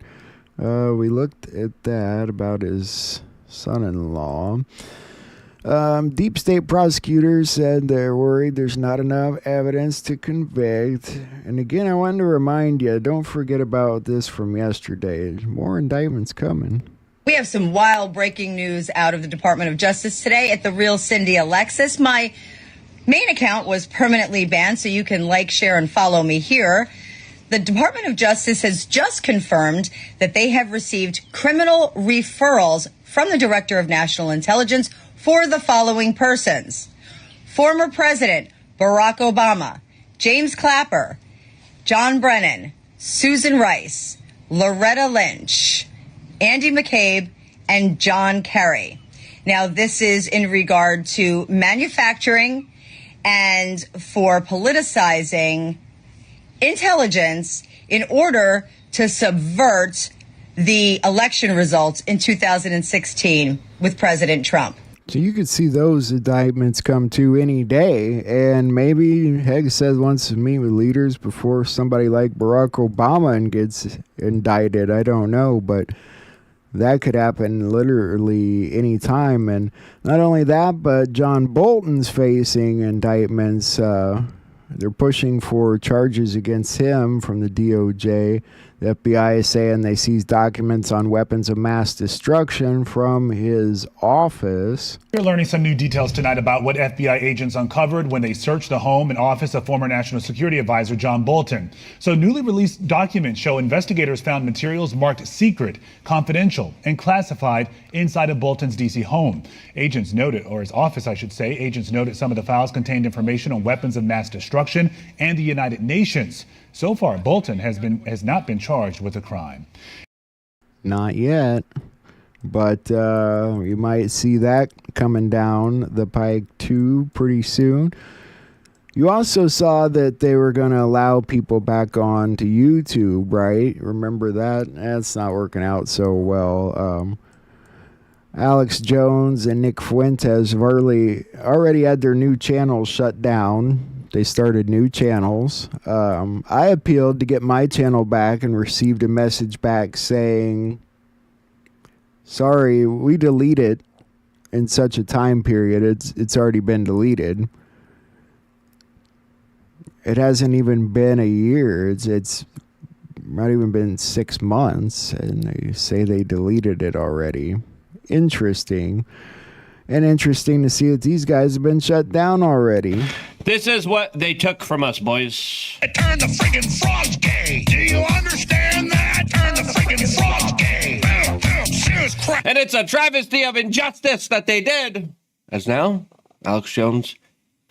We looked at that about his son-in-law. Deep state prosecutors said they're worried there's not enough evidence to convict. And again, I wanted to remind you, don't forget about this from yesterday. More indictments coming. We have some wild breaking news out of the Department of Justice today at The Real Cindy Alexis. My main account was permanently banned, so you can like, share, and follow me here. The Department of Justice has just confirmed that they have received criminal referrals from the Director of National Intelligence for the following persons: former President Barack Obama, James Clapper, John Brennan, Susan Rice, Loretta Lynch, Andy McCabe, and John Kerry. Now, this is in regard to manufacturing and for politicizing intelligence in order to subvert the election results in 2016 with President Trump. So you could see those indictments come to any day, and maybe Hegseth wants to meet with leaders before somebody like Barack Obama gets indicted. I don't know, but that could happen literally any time. And not only that, but John Bolton's facing indictments. They're pushing for charges against him from the DOJ. The FBI is saying they seized documents on weapons of mass destruction from his office. We're learning some new details tonight about what FBI agents uncovered when they searched the home and office of former National Security Advisor John Bolton. So newly released documents show investigators found materials marked secret, confidential, and classified inside of Bolton's D.C. home. Agents noted, or his office, I should say, agents noted some of the files contained information on weapons of mass destruction and the United Nations. So far, Bolton has not been charged with a crime. Not yet, but you might see that coming down the pike too pretty soon. You also saw that they were going to allow people back on to YouTube, right? Remember that? That's not working out so well. Alex Jones and Nick Fuentes have already had their new channels shut down. They started new channels. I appealed to get my channel back and received a message back saying, sorry, we deleted in such a time period. It's already been deleted. It hasn't even been a year. It's not even been 6 months, and they say they deleted it already. Interesting. And interesting to see that these guys have been shut down already. This is what they took from us, boys. Turn the friggin' frogs gay. Do you understand that? Turn the friggin' frogs gay. And it's a travesty of injustice that they did. As now, Alex Jones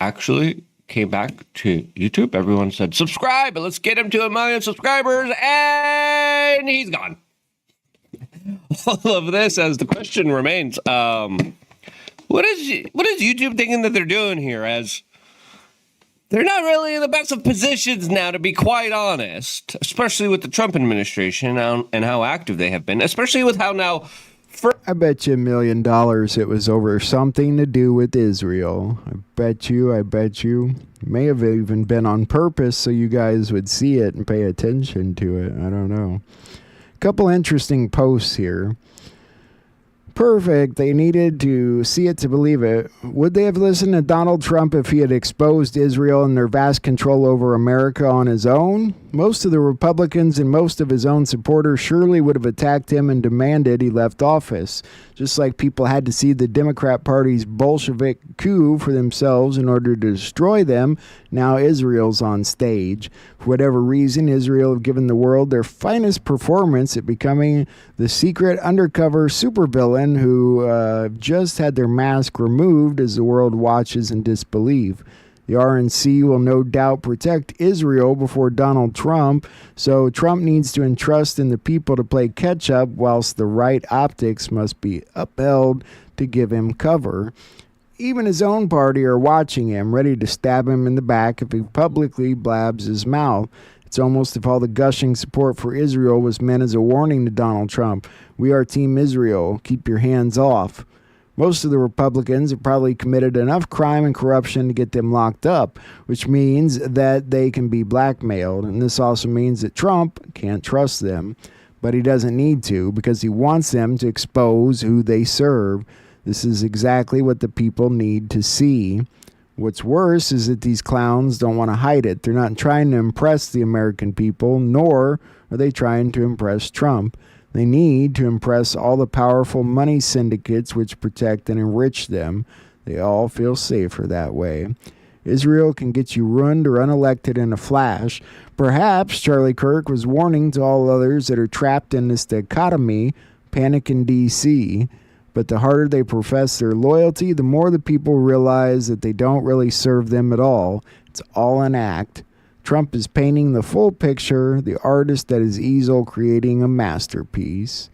actually came back to YouTube. Everyone said, subscribe, let's get him to 1 million subscribers. And he's gone. All of this, as the question remains, what is YouTube thinking that they're doing here? As they're not really in the best of positions now, to be quite honest, especially with the Trump administration and how active they have been, especially with how now I bet you $1 million it was over something to do with Israel. I bet you. May have even been on purpose so you guys would see it and pay attention to it. I don't know. Couple interesting posts here. Perfect. They needed to see it to believe it. Would they have listened to Donald Trump if he had exposed Israel and their vast control over America on his own? Most of the Republicans and most of his own supporters surely would have attacked him and demanded he left office, just like people had to see the Democrat Party's Bolshevik coup for themselves in order to destroy them. Now Israel's on stage. For whatever reason, Israel have given the world their finest performance at becoming the secret undercover supervillain who just had their mask removed as the world watches in disbelief. The RNC will no doubt protect Israel before Donald Trump, so Trump needs to entrust in the people to play catch-up, whilst the right optics must be upheld to give him cover. Even his own party are watching him, ready to stab him in the back if he publicly blabs his mouth. It's almost if all the gushing support for Israel was meant as a warning to Donald Trump. We are Team Israel. Keep your hands off. Most of the Republicans have probably committed enough crime and corruption to get them locked up, which means that they can be blackmailed. And this also means that Trump can't trust them. But he doesn't need to, because he wants them to expose who they serve. This is exactly what the people need to see. What's worse is that these clowns don't want to hide it. They're not trying to impress the American people, nor are they trying to impress Trump. They need to impress all the powerful money syndicates which protect and enrich them. They all feel safer that way. Israel can get you ruined or unelected in a flash. Perhaps Charlie Kirk was warning to all others that are trapped in this dichotomy, panic in D.C., but the harder they profess their loyalty, the more the people realize that they don't really serve them at all. It's all an act. Trump is painting the full picture, the artist at his easel creating a masterpiece.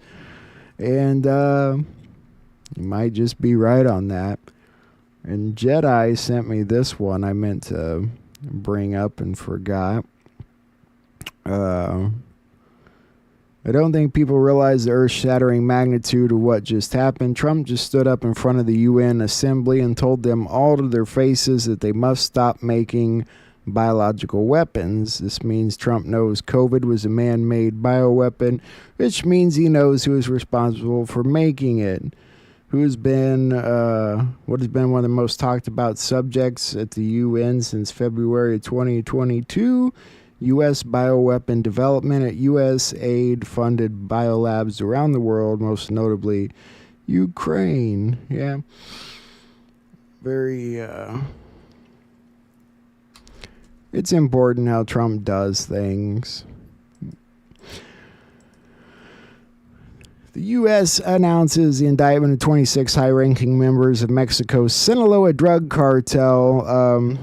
And you might just be right on that. And Jedi sent me this one I meant to bring up and forgot. I don't think people realize the earth-shattering magnitude of what just happened. Trump just stood up in front of the UN assembly and told them all to their faces that they must stop making biological weapons. This means Trump knows COVID was a man-made bioweapon, which means he knows who is responsible for making it. What has been one of the most talked about subjects at the UN since February 2022? U.S. bioweapon development at U.S. aid-funded biolabs around the world, most notably Ukraine. Yeah. Very, it's important how Trump does things. The U.S. announces the indictment of 26 high-ranking members of Mexico's Sinaloa drug cartel.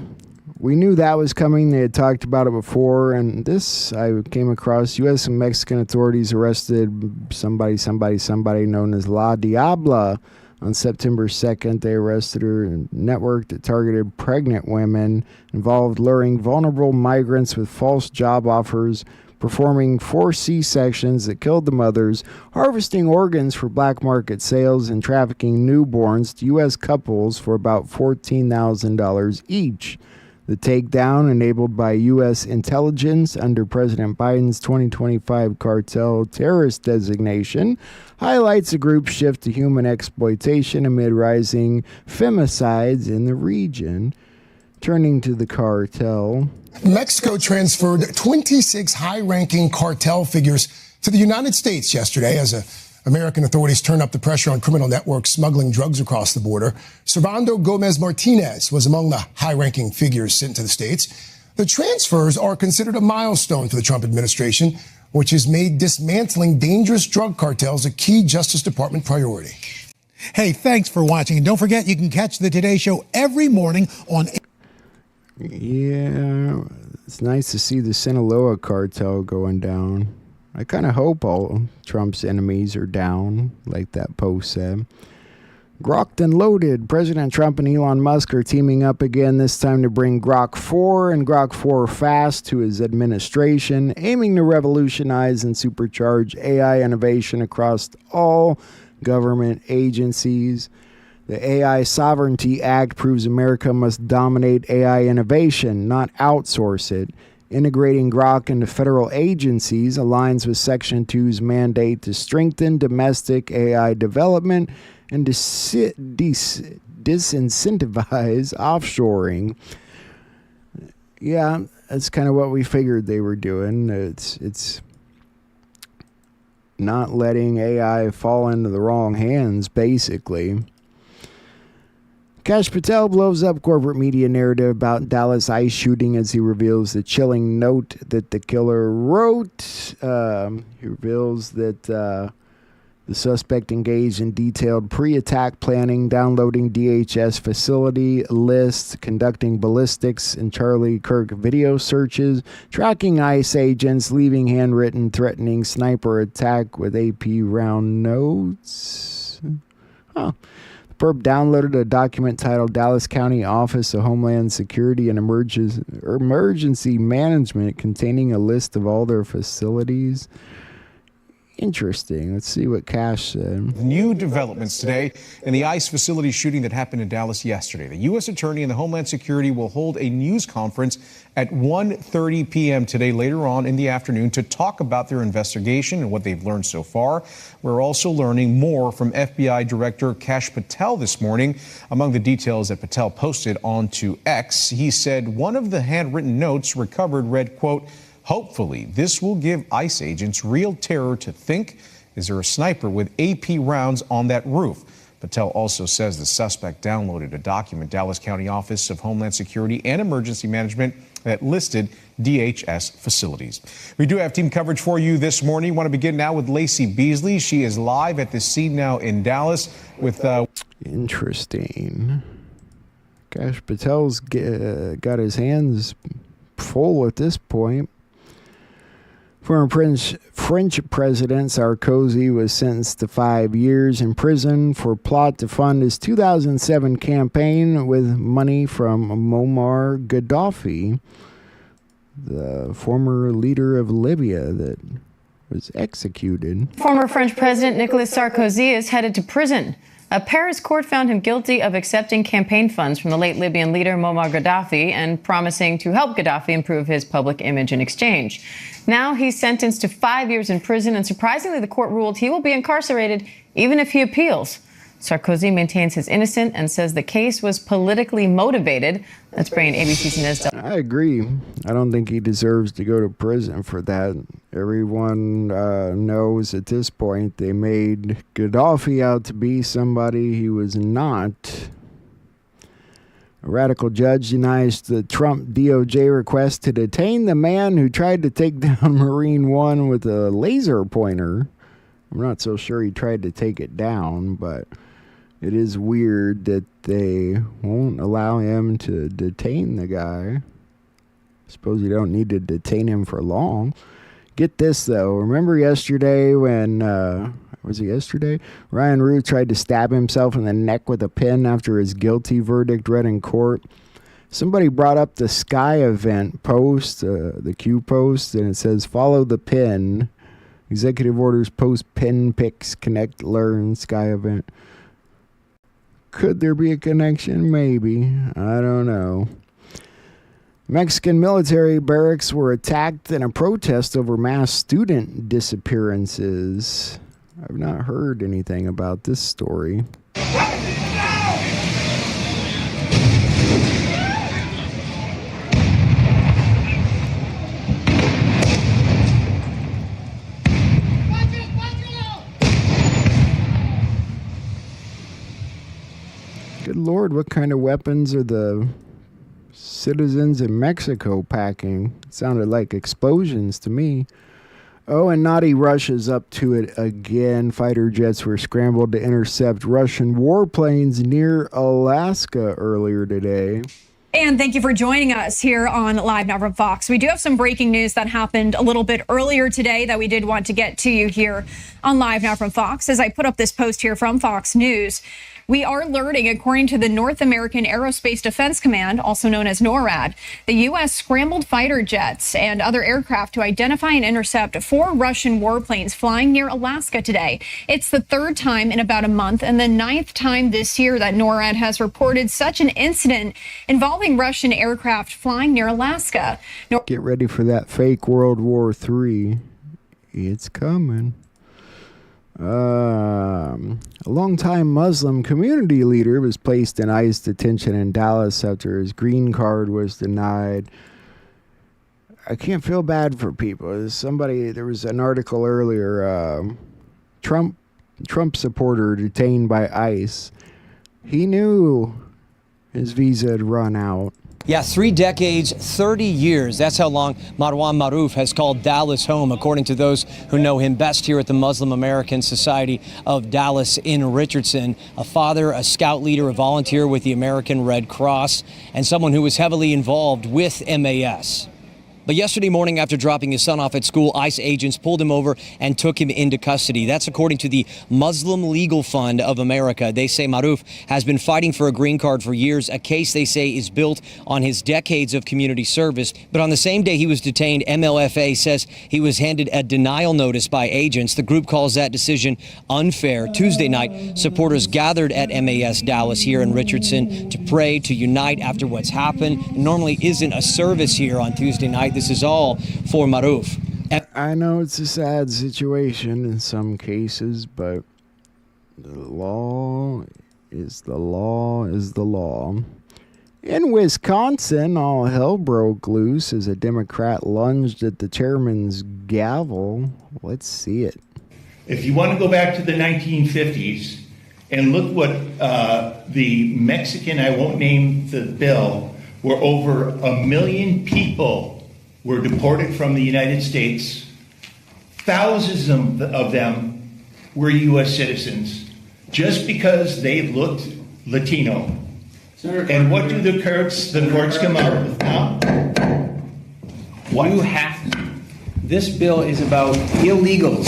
We knew that was coming. They had talked about it before, and this I came across. U.S. and Mexican authorities arrested somebody known as La Diabla on September 2nd. They arrested her in a network that targeted pregnant women, involved luring vulnerable migrants with false job offers, performing 4 C-sections that killed the mothers, harvesting organs for black market sales, and trafficking newborns to U.S. couples for about $14,000 each. The takedown, enabled by U.S. intelligence under President Biden's 2025 cartel terrorist designation, highlights the group's shift to human exploitation amid rising femicides in the region. Turning to the cartel. Mexico transferred 26 high-ranking cartel figures to the United States yesterday as American authorities turn up the pressure on criminal networks smuggling drugs across the border. Servando Gomez Martinez was among the high-ranking figures sent to the States. The transfers are considered a milestone for the Trump administration, which has made dismantling dangerous drug cartels a key Justice Department priority. Hey, thanks for watching. And don't forget, you can catch the Today Show every morning on... Yeah, it's nice to see the Sinaloa cartel going down. I kind of hope all Trump's enemies are down, like that post said. Grokked and loaded. President Trump and Elon Musk are teaming up again, this time to bring Grok 4 and Grok 4 Fast to his administration, aiming to revolutionize and supercharge AI innovation across all government agencies. The AI Sovereignty Act proves America must dominate AI innovation, not outsource it. Integrating Grok into federal agencies aligns with Section 2's mandate to strengthen domestic AI development and disincentivize offshoring. Yeah, that's kind of what we figured they were doing. It's not letting AI fall into the wrong hands, basically. Kash Patel blows up corporate media narrative about Dallas ICE shooting as he reveals the chilling note that the killer wrote. He reveals that the suspect engaged in detailed pre-attack planning, downloading DHS facility lists, conducting ballistics and Charlie Kirk video searches, tracking ICE agents, leaving handwritten threatening sniper attack with AP round notes. Huh. Perp downloaded a document titled Dallas County Office of Homeland Security and Emergency Management containing a list of all their facilities. Interesting. Let's see what Cash said. New developments today in the ICE facility shooting that happened in Dallas yesterday. The U.S. Attorney and the Homeland Security will hold a news conference at 1:30 p.m. today, later on in the afternoon, to talk about their investigation and what they've learned so far. We're also learning more from FBI Director Kash Patel this morning. Among the details that Patel posted onto X, he said one of the handwritten notes recovered read, quote, "Hopefully, this will give ICE agents real terror to think, is there a sniper with AP rounds on that roof?" Patel also says the suspect downloaded a document, Dallas County Office of Homeland Security and Emergency Management, that listed DHS facilities. We do have team coverage for you this morning. Want to begin now with Lacey Beasley. She is live at the scene now in Dallas with... Interesting. Kash Patel's got his hands full at this point. Former French President Sarkozy was sentenced to 5 years in prison for plot to fund his 2007 campaign with money from Muammar Gaddafi, the former leader of Libya that was executed. Former French President Nicolas Sarkozy is headed to prison. A Paris court found him guilty of accepting campaign funds from the late Libyan leader Muammar Gaddafi and promising to help Gaddafi improve his public image in exchange. Now he's sentenced to 5 years in prison, and surprisingly, the court ruled he will be incarcerated even if he appeals. Sarkozy maintains his innocence and says the case was politically motivated. Let's bring in ABC's Inez. I agree. I don't think he deserves to go to prison for that. Everyone knows at this point they made Gaddafi out to be somebody he was not. A radical judge denies the Trump DOJ request to detain the man who tried to take down Marine One with a laser pointer. I'm not so sure he tried to take it down, but it is weird that they won't allow him to detain the guy. I suppose you don't need to detain him for long. Get this, though. Remember yesterday when, was it yesterday? Ryan Root tried to stab himself in the neck with a pin after his guilty verdict read in court. Somebody brought up the Sky event post, the Q post, and it says, follow the pin. Executive orders post pin pics, connect, learn, Sky event. Could there be a connection? Maybe. I don't know. Mexican military barracks were attacked in a protest over mass student disappearances. I've not heard anything about this story. Good Lord, what kind of weapons are the citizens in Mexico packing? It sounded like explosions to me. Oh, and naughty Russia's up to it again. Fighter jets were scrambled to intercept Russian warplanes near Alaska earlier today. And thank you for joining us here on Live Now from Fox. We do have some breaking news that happened a little bit earlier today that we did want to get to you here on Live Now from Fox. As I put up this post here from Fox News, we are learning, according to the North American Aerospace Defense Command, also known as NORAD, the U.S. scrambled fighter jets and other aircraft to identify and intercept 4 Russian warplanes flying near Alaska today. It's the 3rd time in about a month and the 9th time this year that NORAD has reported such an incident involving Russian aircraft flying near Alaska. Get ready for that fake World War III. It's coming. A longtime Muslim community leader was placed in ICE detention in Dallas after his green card was denied. I can't feel bad for people. There was an article earlier, Trump supporter detained by ICE. He knew his visa had run out. Yeah, 3 decades, 30 years. That's how long Marwan Maroof has called Dallas home, according to those who know him best here at the Muslim American Society of Dallas in Richardson. A father, a scout leader, a volunteer with the American Red Cross, and someone who was heavily involved with MAS. But yesterday morning, after dropping his son off at school, ICE agents pulled him over and took him into custody. That's according to the Muslim Legal Fund of America. They say Maroof has been fighting for a green card for years, a case they say is built on his decades of community service. But on the same day he was detained, MLFA says he was handed a denial notice by agents. The group calls that decision unfair. Tuesday night, supporters gathered at MAS Dallas here in Richardson to pray, to unite after what's happened. It normally isn't a service here on Tuesday night. This is all for Maroof. I know it's a sad situation in some cases, but the law is the law is the law. In Wisconsin, all hell broke loose as a Democrat lunged at the chairman's gavel. Let's see it. If you want to go back to the 1950s and look what the Mexican, I won't name the bill, where over 1 million people were deported from the United States. Thousands of them were U.S. citizens just because they looked Latino. And what do the courts come out with now? What? This bill is about illegals.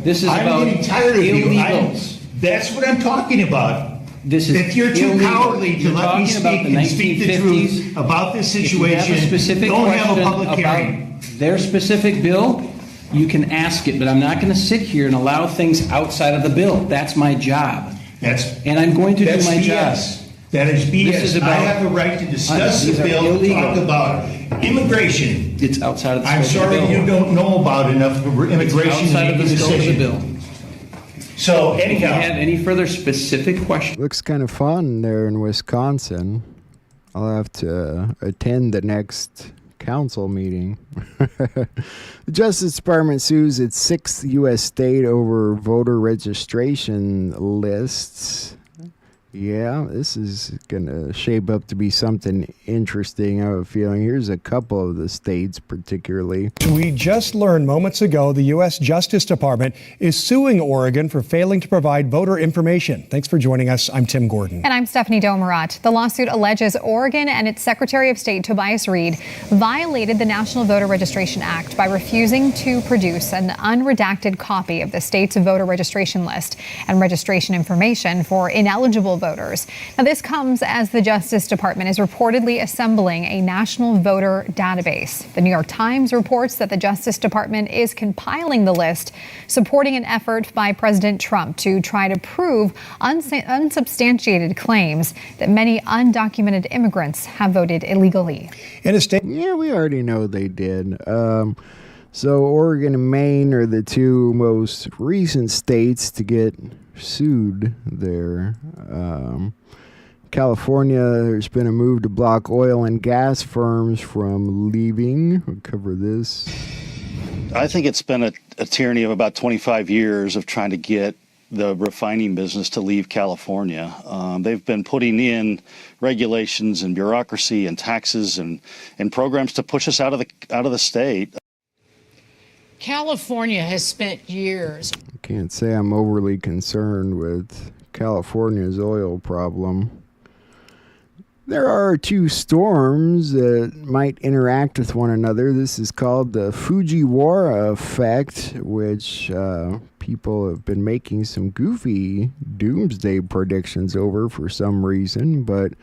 This is about I'm getting tired of illegals. That's what I'm talking about. This is if you're too illegal. cowardly to let me speak and speak the truth about this situation, don't have a public hearing. Their specific bill, you can ask it, but I'm not going to sit here and allow things outside of the bill. That's my job. And I'm going to do my job. That is BS. This is about, I have a right to discuss the bill, talk about immigration. It's outside of the I'm sorry bill. you don't know about enough immigration It's outside to make of a the scope of the decision. bill. So anyhow, if you have any further specific questions, looks kind of fun there in Wisconsin. I'll have to attend the next council meeting. The Justice Department sues its 6th U.S. state over voter registration lists. Yeah, this is going to shape up to be something interesting, I have a feeling. Here's a couple of the states particularly. We just learned moments ago the U.S. Justice Department is suing Oregon for failing to provide voter information. Thanks for joining us. I'm Tim Gordon. And I'm Stephanie Domerat. The lawsuit alleges Oregon and its Secretary of State, Tobias Reed, violated the National Voter Registration Act by refusing to produce an unredacted copy of the state's voter registration list and registration information for ineligible voters. Now, this comes as the Justice Department is reportedly assembling a national voter database. The New York Times reports that the Justice Department is compiling the list, supporting an effort by President Trump to try to prove unsubstantiated claims that many undocumented immigrants have voted illegally. In a state, yeah, we already know they did. So Oregon and Maine are the 2 most recent states to get sued there. California, there's been a move to block oil and gas firms from leaving. We'll cover this. I think it's been a tyranny of about 25 years of trying to get the refining business to leave California. They've been putting in regulations and bureaucracy and taxes and programs to push us out of the state. California has spent years. I can't say I'm overly concerned with California's oil problem. There are two storms that might interact with one another. This is called the Fujiwara effect, which people have been making some goofy doomsday predictions over for some reason. But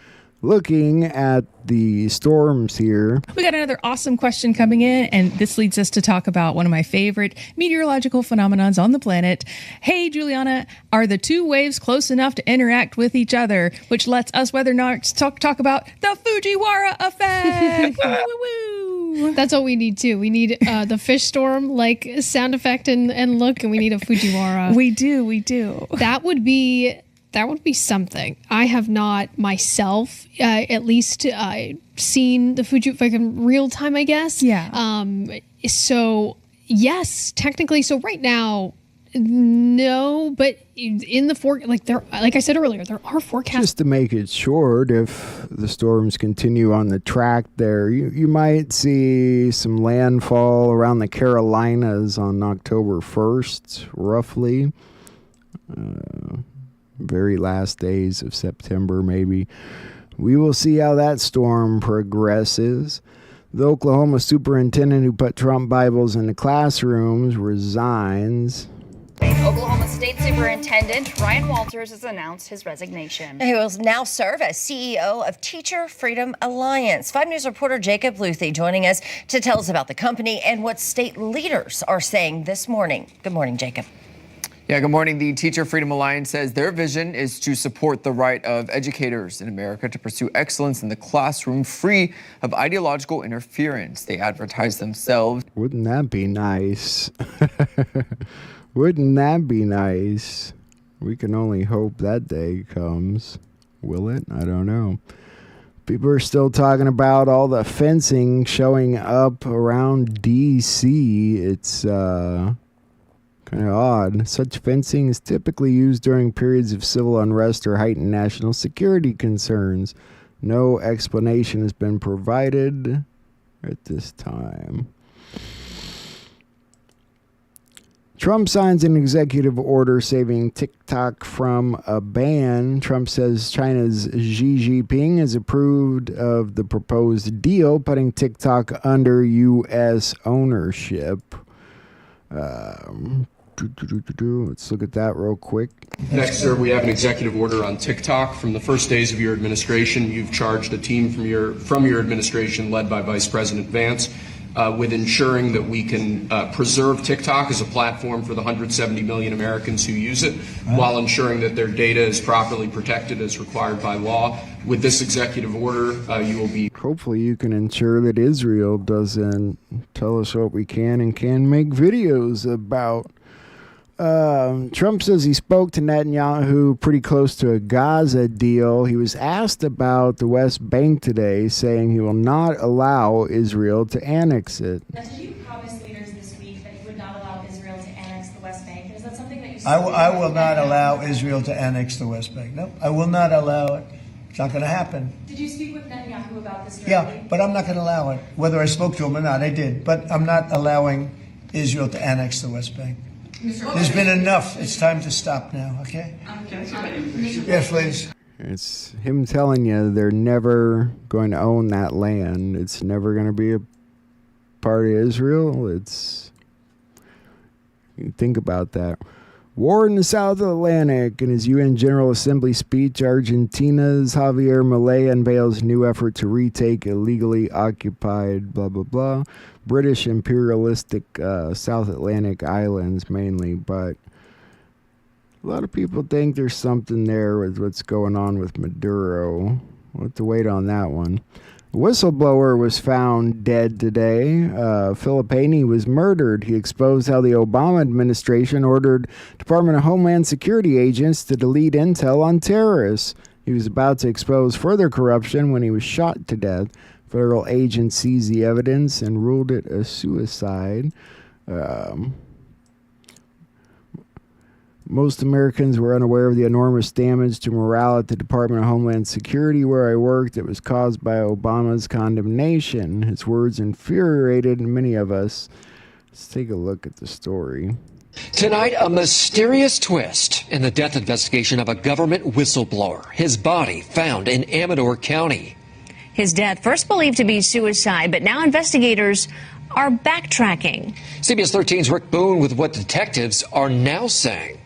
looking at the storms here, we got another awesome question coming in, and this leads us to talk about one of my favorite meteorological phenomenons on the planet. Hey, Juliana, are the two waves close enough to interact with each other, which lets us weather narcs talk about the Fujiwara effect? Woo, woo, woo. That's what we need too. We need the fish storm like sound effect and look, and we need a Fujiwara. We do. That would be something. I have not myself, at least seen the Fuji like in real time, I guess. Yeah. So yes, technically. So right now, no, but in the like I said earlier, there are forecasts. Just to make it short, if the storms continue on the track there, you might see some landfall around the Carolinas on October 1st, roughly. Very last days of September, maybe. We will see how that storm progresses. The Oklahoma superintendent who put Trump Bibles in the classrooms resigns. Oklahoma State Superintendent Ryan Walters has announced his resignation. He will now serve as CEO of Teacher Freedom Alliance. 5 News reporter Jacob Luthi joining us to tell us about the company and what state leaders are saying this morning. Good morning, Jacob. Yeah, good morning. The Teacher Freedom Alliance says their vision is to support the right of educators in America to pursue excellence in the classroom free of ideological interference. They advertise themselves. Wouldn't that be nice? Wouldn't that be nice? We can only hope that day comes. Will it? I don't know. People are still talking about all the fencing showing up around D.C. It's kind of odd. Such fencing is typically used during periods of civil unrest or heightened national security concerns. No explanation has been provided at this time. Trump signs an executive order saving TikTok from a ban. Trump says China's Xi Jinping has approved of the proposed deal, putting TikTok under U.S. ownership. Let's look at that real quick. Next, sir, we have an executive order on TikTok. From the first days of your administration, you've charged a team from your administration led by Vice President Vance with ensuring that we can preserve TikTok as a platform for the 170 million Americans who use it, while ensuring that their data is properly protected as required by law. With this executive order, you will be... Hopefully you can ensure that Israel doesn't tell us what we can and can't make videos about. Trump says he spoke to Netanyahu pretty close to a Gaza deal. He was asked about the West Bank today, saying he will not allow Israel to annex it. Now, did you promise leaders this week that you would not allow Israel to annex the West Bank? And is that something that you... I will not allow Israel to annex the West Bank. No, I will not allow it. It's not going to happen. Did you speak with Netanyahu about this directly? Yeah, but I'm not going to allow it. Whether I spoke to him or not, I did. But I'm not allowing Israel to annex the West Bank. There's been enough. It's time to stop now, okay? Yes, please. It's him telling you they're never going to own that land. It's never going to be a part of Israel. You think about that. War in the South Atlantic. In his UN General Assembly speech, Argentina's Javier Milei unveils new effort to retake illegally occupied blah, blah, blah. British imperialistic South Atlantic islands mainly, but a lot of people think there's something there with what's going on with Maduro. We'll have to wait on that one. A whistleblower was found dead today. Filippini was murdered. He exposed how the Obama administration ordered Department of Homeland Security agents to delete intel on terrorists. He was about to expose further corruption when he was shot to death. Federal agents seized the evidence and ruled it a suicide. Most Americans were unaware of the enormous damage to morale at the Department of Homeland Security where I worked that was caused by Obama's condemnation. His words infuriated many of us. Let's take a look at the story. Tonight, a mysterious twist in the death investigation of a government whistleblower. His body found in Amador County. His death first believed to be suicide, but now investigators are backtracking. CBS 13's Rick Boone with what detectives are now saying.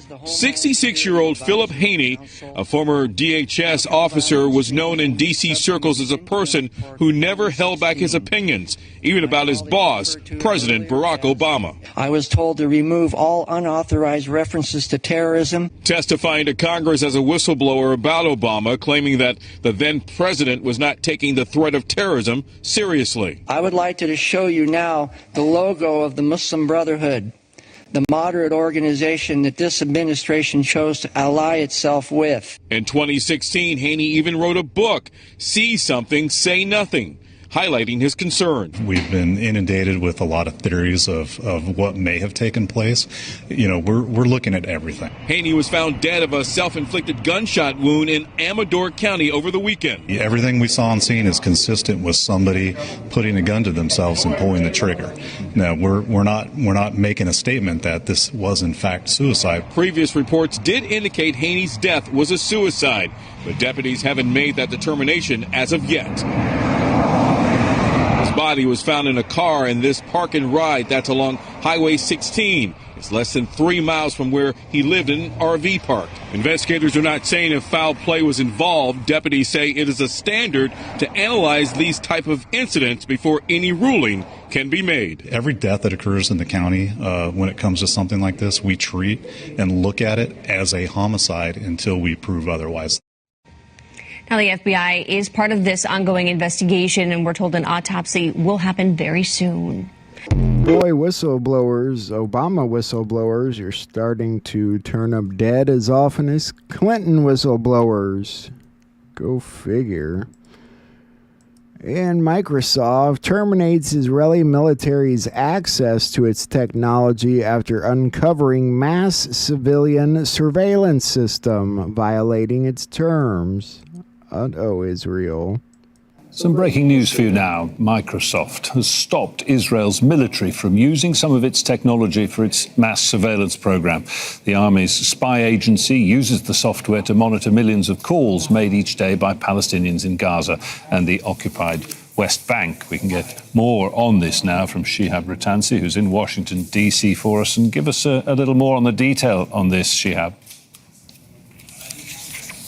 66-year-old Philip Haney, a former DHS officer, was known in D.C. circles as a person who never held back his opinions, even about his boss, President Barack Obama. I was told to remove all unauthorized references to terrorism. Testifying to Congress as a whistleblower about Obama, claiming that the then president was not taking the threat of terrorism seriously. I would like to show you now the logo of the Muslim Brotherhood, the moderate organization that this administration chose to ally itself with. In 2016, Haney even wrote a book, See Something, Say Nothing, highlighting his concern. We've been inundated with a lot of theories of what may have taken place. You know, we're looking at everything. Haney was found dead of a self-inflicted gunshot wound in Amador County over the weekend. Everything we saw on scene is consistent with somebody putting a gun to themselves and pulling the trigger. Now, we're not making a statement that this was in fact suicide. Previous reports did indicate Haney's death was a suicide, but deputies haven't made that determination as of yet. His body was found in a car in this park and ride that's along Highway 16. It's less than 3 miles from where he lived in an RV park. Investigators are not saying if foul play was involved. Deputies say it is a standard to analyze these type of incidents before any ruling can be made. Every death that occurs in the county, when it comes to something like this, we treat and look at it as a homicide until we prove otherwise. Now, the FBI is part of this ongoing investigation, and we're told an autopsy will happen very soon. Boy, whistleblowers, Obama whistleblowers, you're starting to turn up dead as often as Clinton whistleblowers. Go figure. And Microsoft terminates Israeli military's access to its technology after uncovering mass civilian surveillance system violating its terms. Uh-oh, Israel. Some breaking news for you now. Microsoft has stopped Israel's military from using some of its technology for its mass surveillance program. The army's spy agency uses the software to monitor millions of calls made each day by Palestinians in Gaza and the occupied West Bank. We can get more on this now from Shihab Ratansi, who's in Washington, D.C. for us, and give us a little more on the detail on this, Shihab.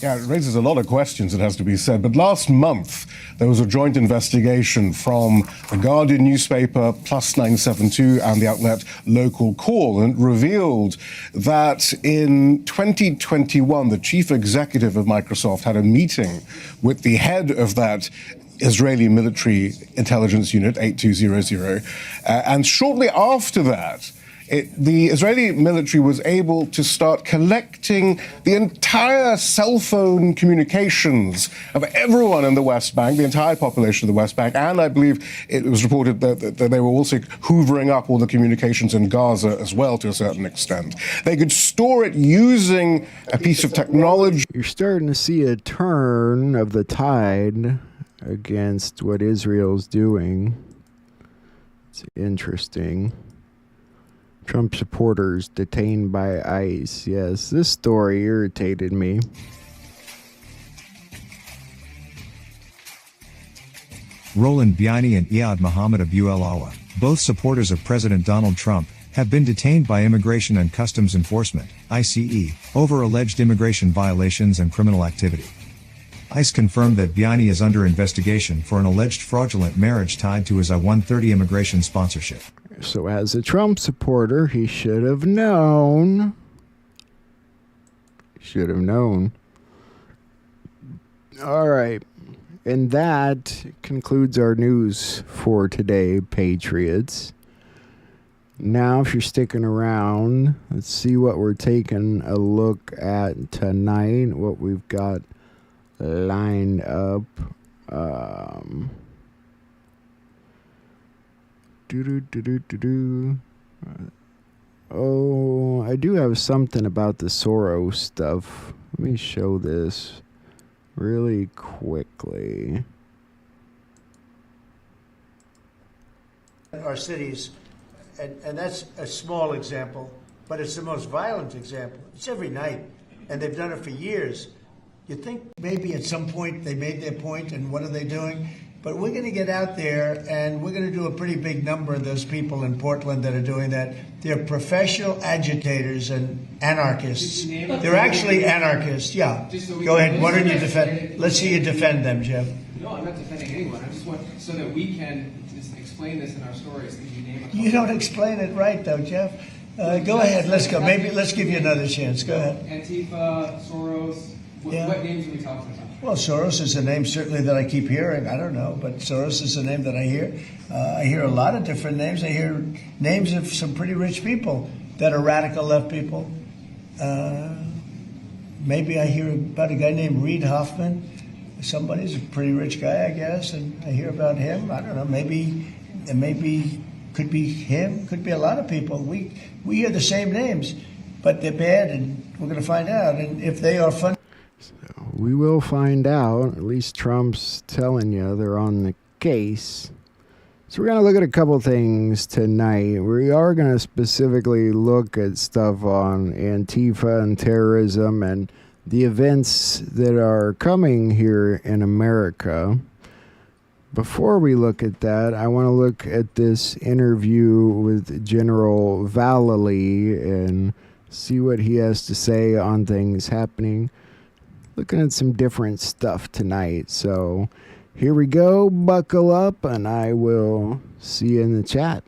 Yeah, it raises a lot of questions, it has to be said. But last month, there was a joint investigation from the Guardian newspaper, Plus 972, and the outlet Local Call, and it revealed that in 2021, the chief executive of Microsoft had a meeting with the head of that Israeli military intelligence unit, 8200, and shortly after that, the Israeli military was able to start collecting the entire cell phone communications of everyone in the West Bank, the entire population of the West Bank, and I believe it was reported that they were also hoovering up all the communications in Gaza as well to a certain extent. They could store it using a piece of technology. You're starting to see a turn of the tide against what Israel's doing. It's interesting. Trump supporters detained by ICE. Yes, this story irritated me. Roland Biani and Iyad Mohammed Abu El Awa, both supporters of President Donald Trump, have been detained by Immigration and Customs Enforcement, ICE, over alleged immigration violations and criminal activity. ICE confirmed that Biani is under investigation for an alleged fraudulent marriage tied to his I-130 immigration sponsorship. So as a Trump supporter, he should have known. Should have known. All right. And that concludes our news for today, Patriots. Now, if you're sticking around, let's see what we're taking a look at tonight, what we've got lined up. Oh, I do have something about the Soros stuff. Let me show this really quickly. Our cities, and that's a small example, but it's the most violent example. It's every night, and they've done it for years. You think maybe at some point they made their point, and what are they doing? But we're going to get out there, and we're going to do a pretty big number of those people in Portland that are doing that. They're professional agitators and anarchists. They're actually anarchists, yeah. Go ahead, why don't you defend? Let's see you defend them, Jeff. No, I'm not defending anyone. I just want, so that we can just explain this in our stories. Could you name a couple? You don't explain it right, though, Jeff. Go ahead, let's go. Maybe let's give you another chance. Go ahead. Antifa, Soros, what names are we talking about? Well, Soros is a name certainly that I keep hearing. I don't know, but Soros is a name that I hear. I hear a lot of different names. I hear names of some pretty rich people that are radical left people. Maybe I hear about a guy named Reid Hoffman. Somebody's a pretty rich guy, I guess, and I hear about him. I don't know. Maybe could be him. Could be a lot of people. We hear the same names, but they're bad, and we're going to find out. And if they are fun. We will find out. At least Trump's telling you they're on the case. So we're going to look at a couple things tonight. We are going to specifically look at stuff on Antifa and terrorism and the events that are coming here in America. Before we look at that, I want to look at this interview with General Vallely and see what he has to say on things happening. Looking at some different stuff tonight. So here we go. Buckle up, and I will see you in the chat.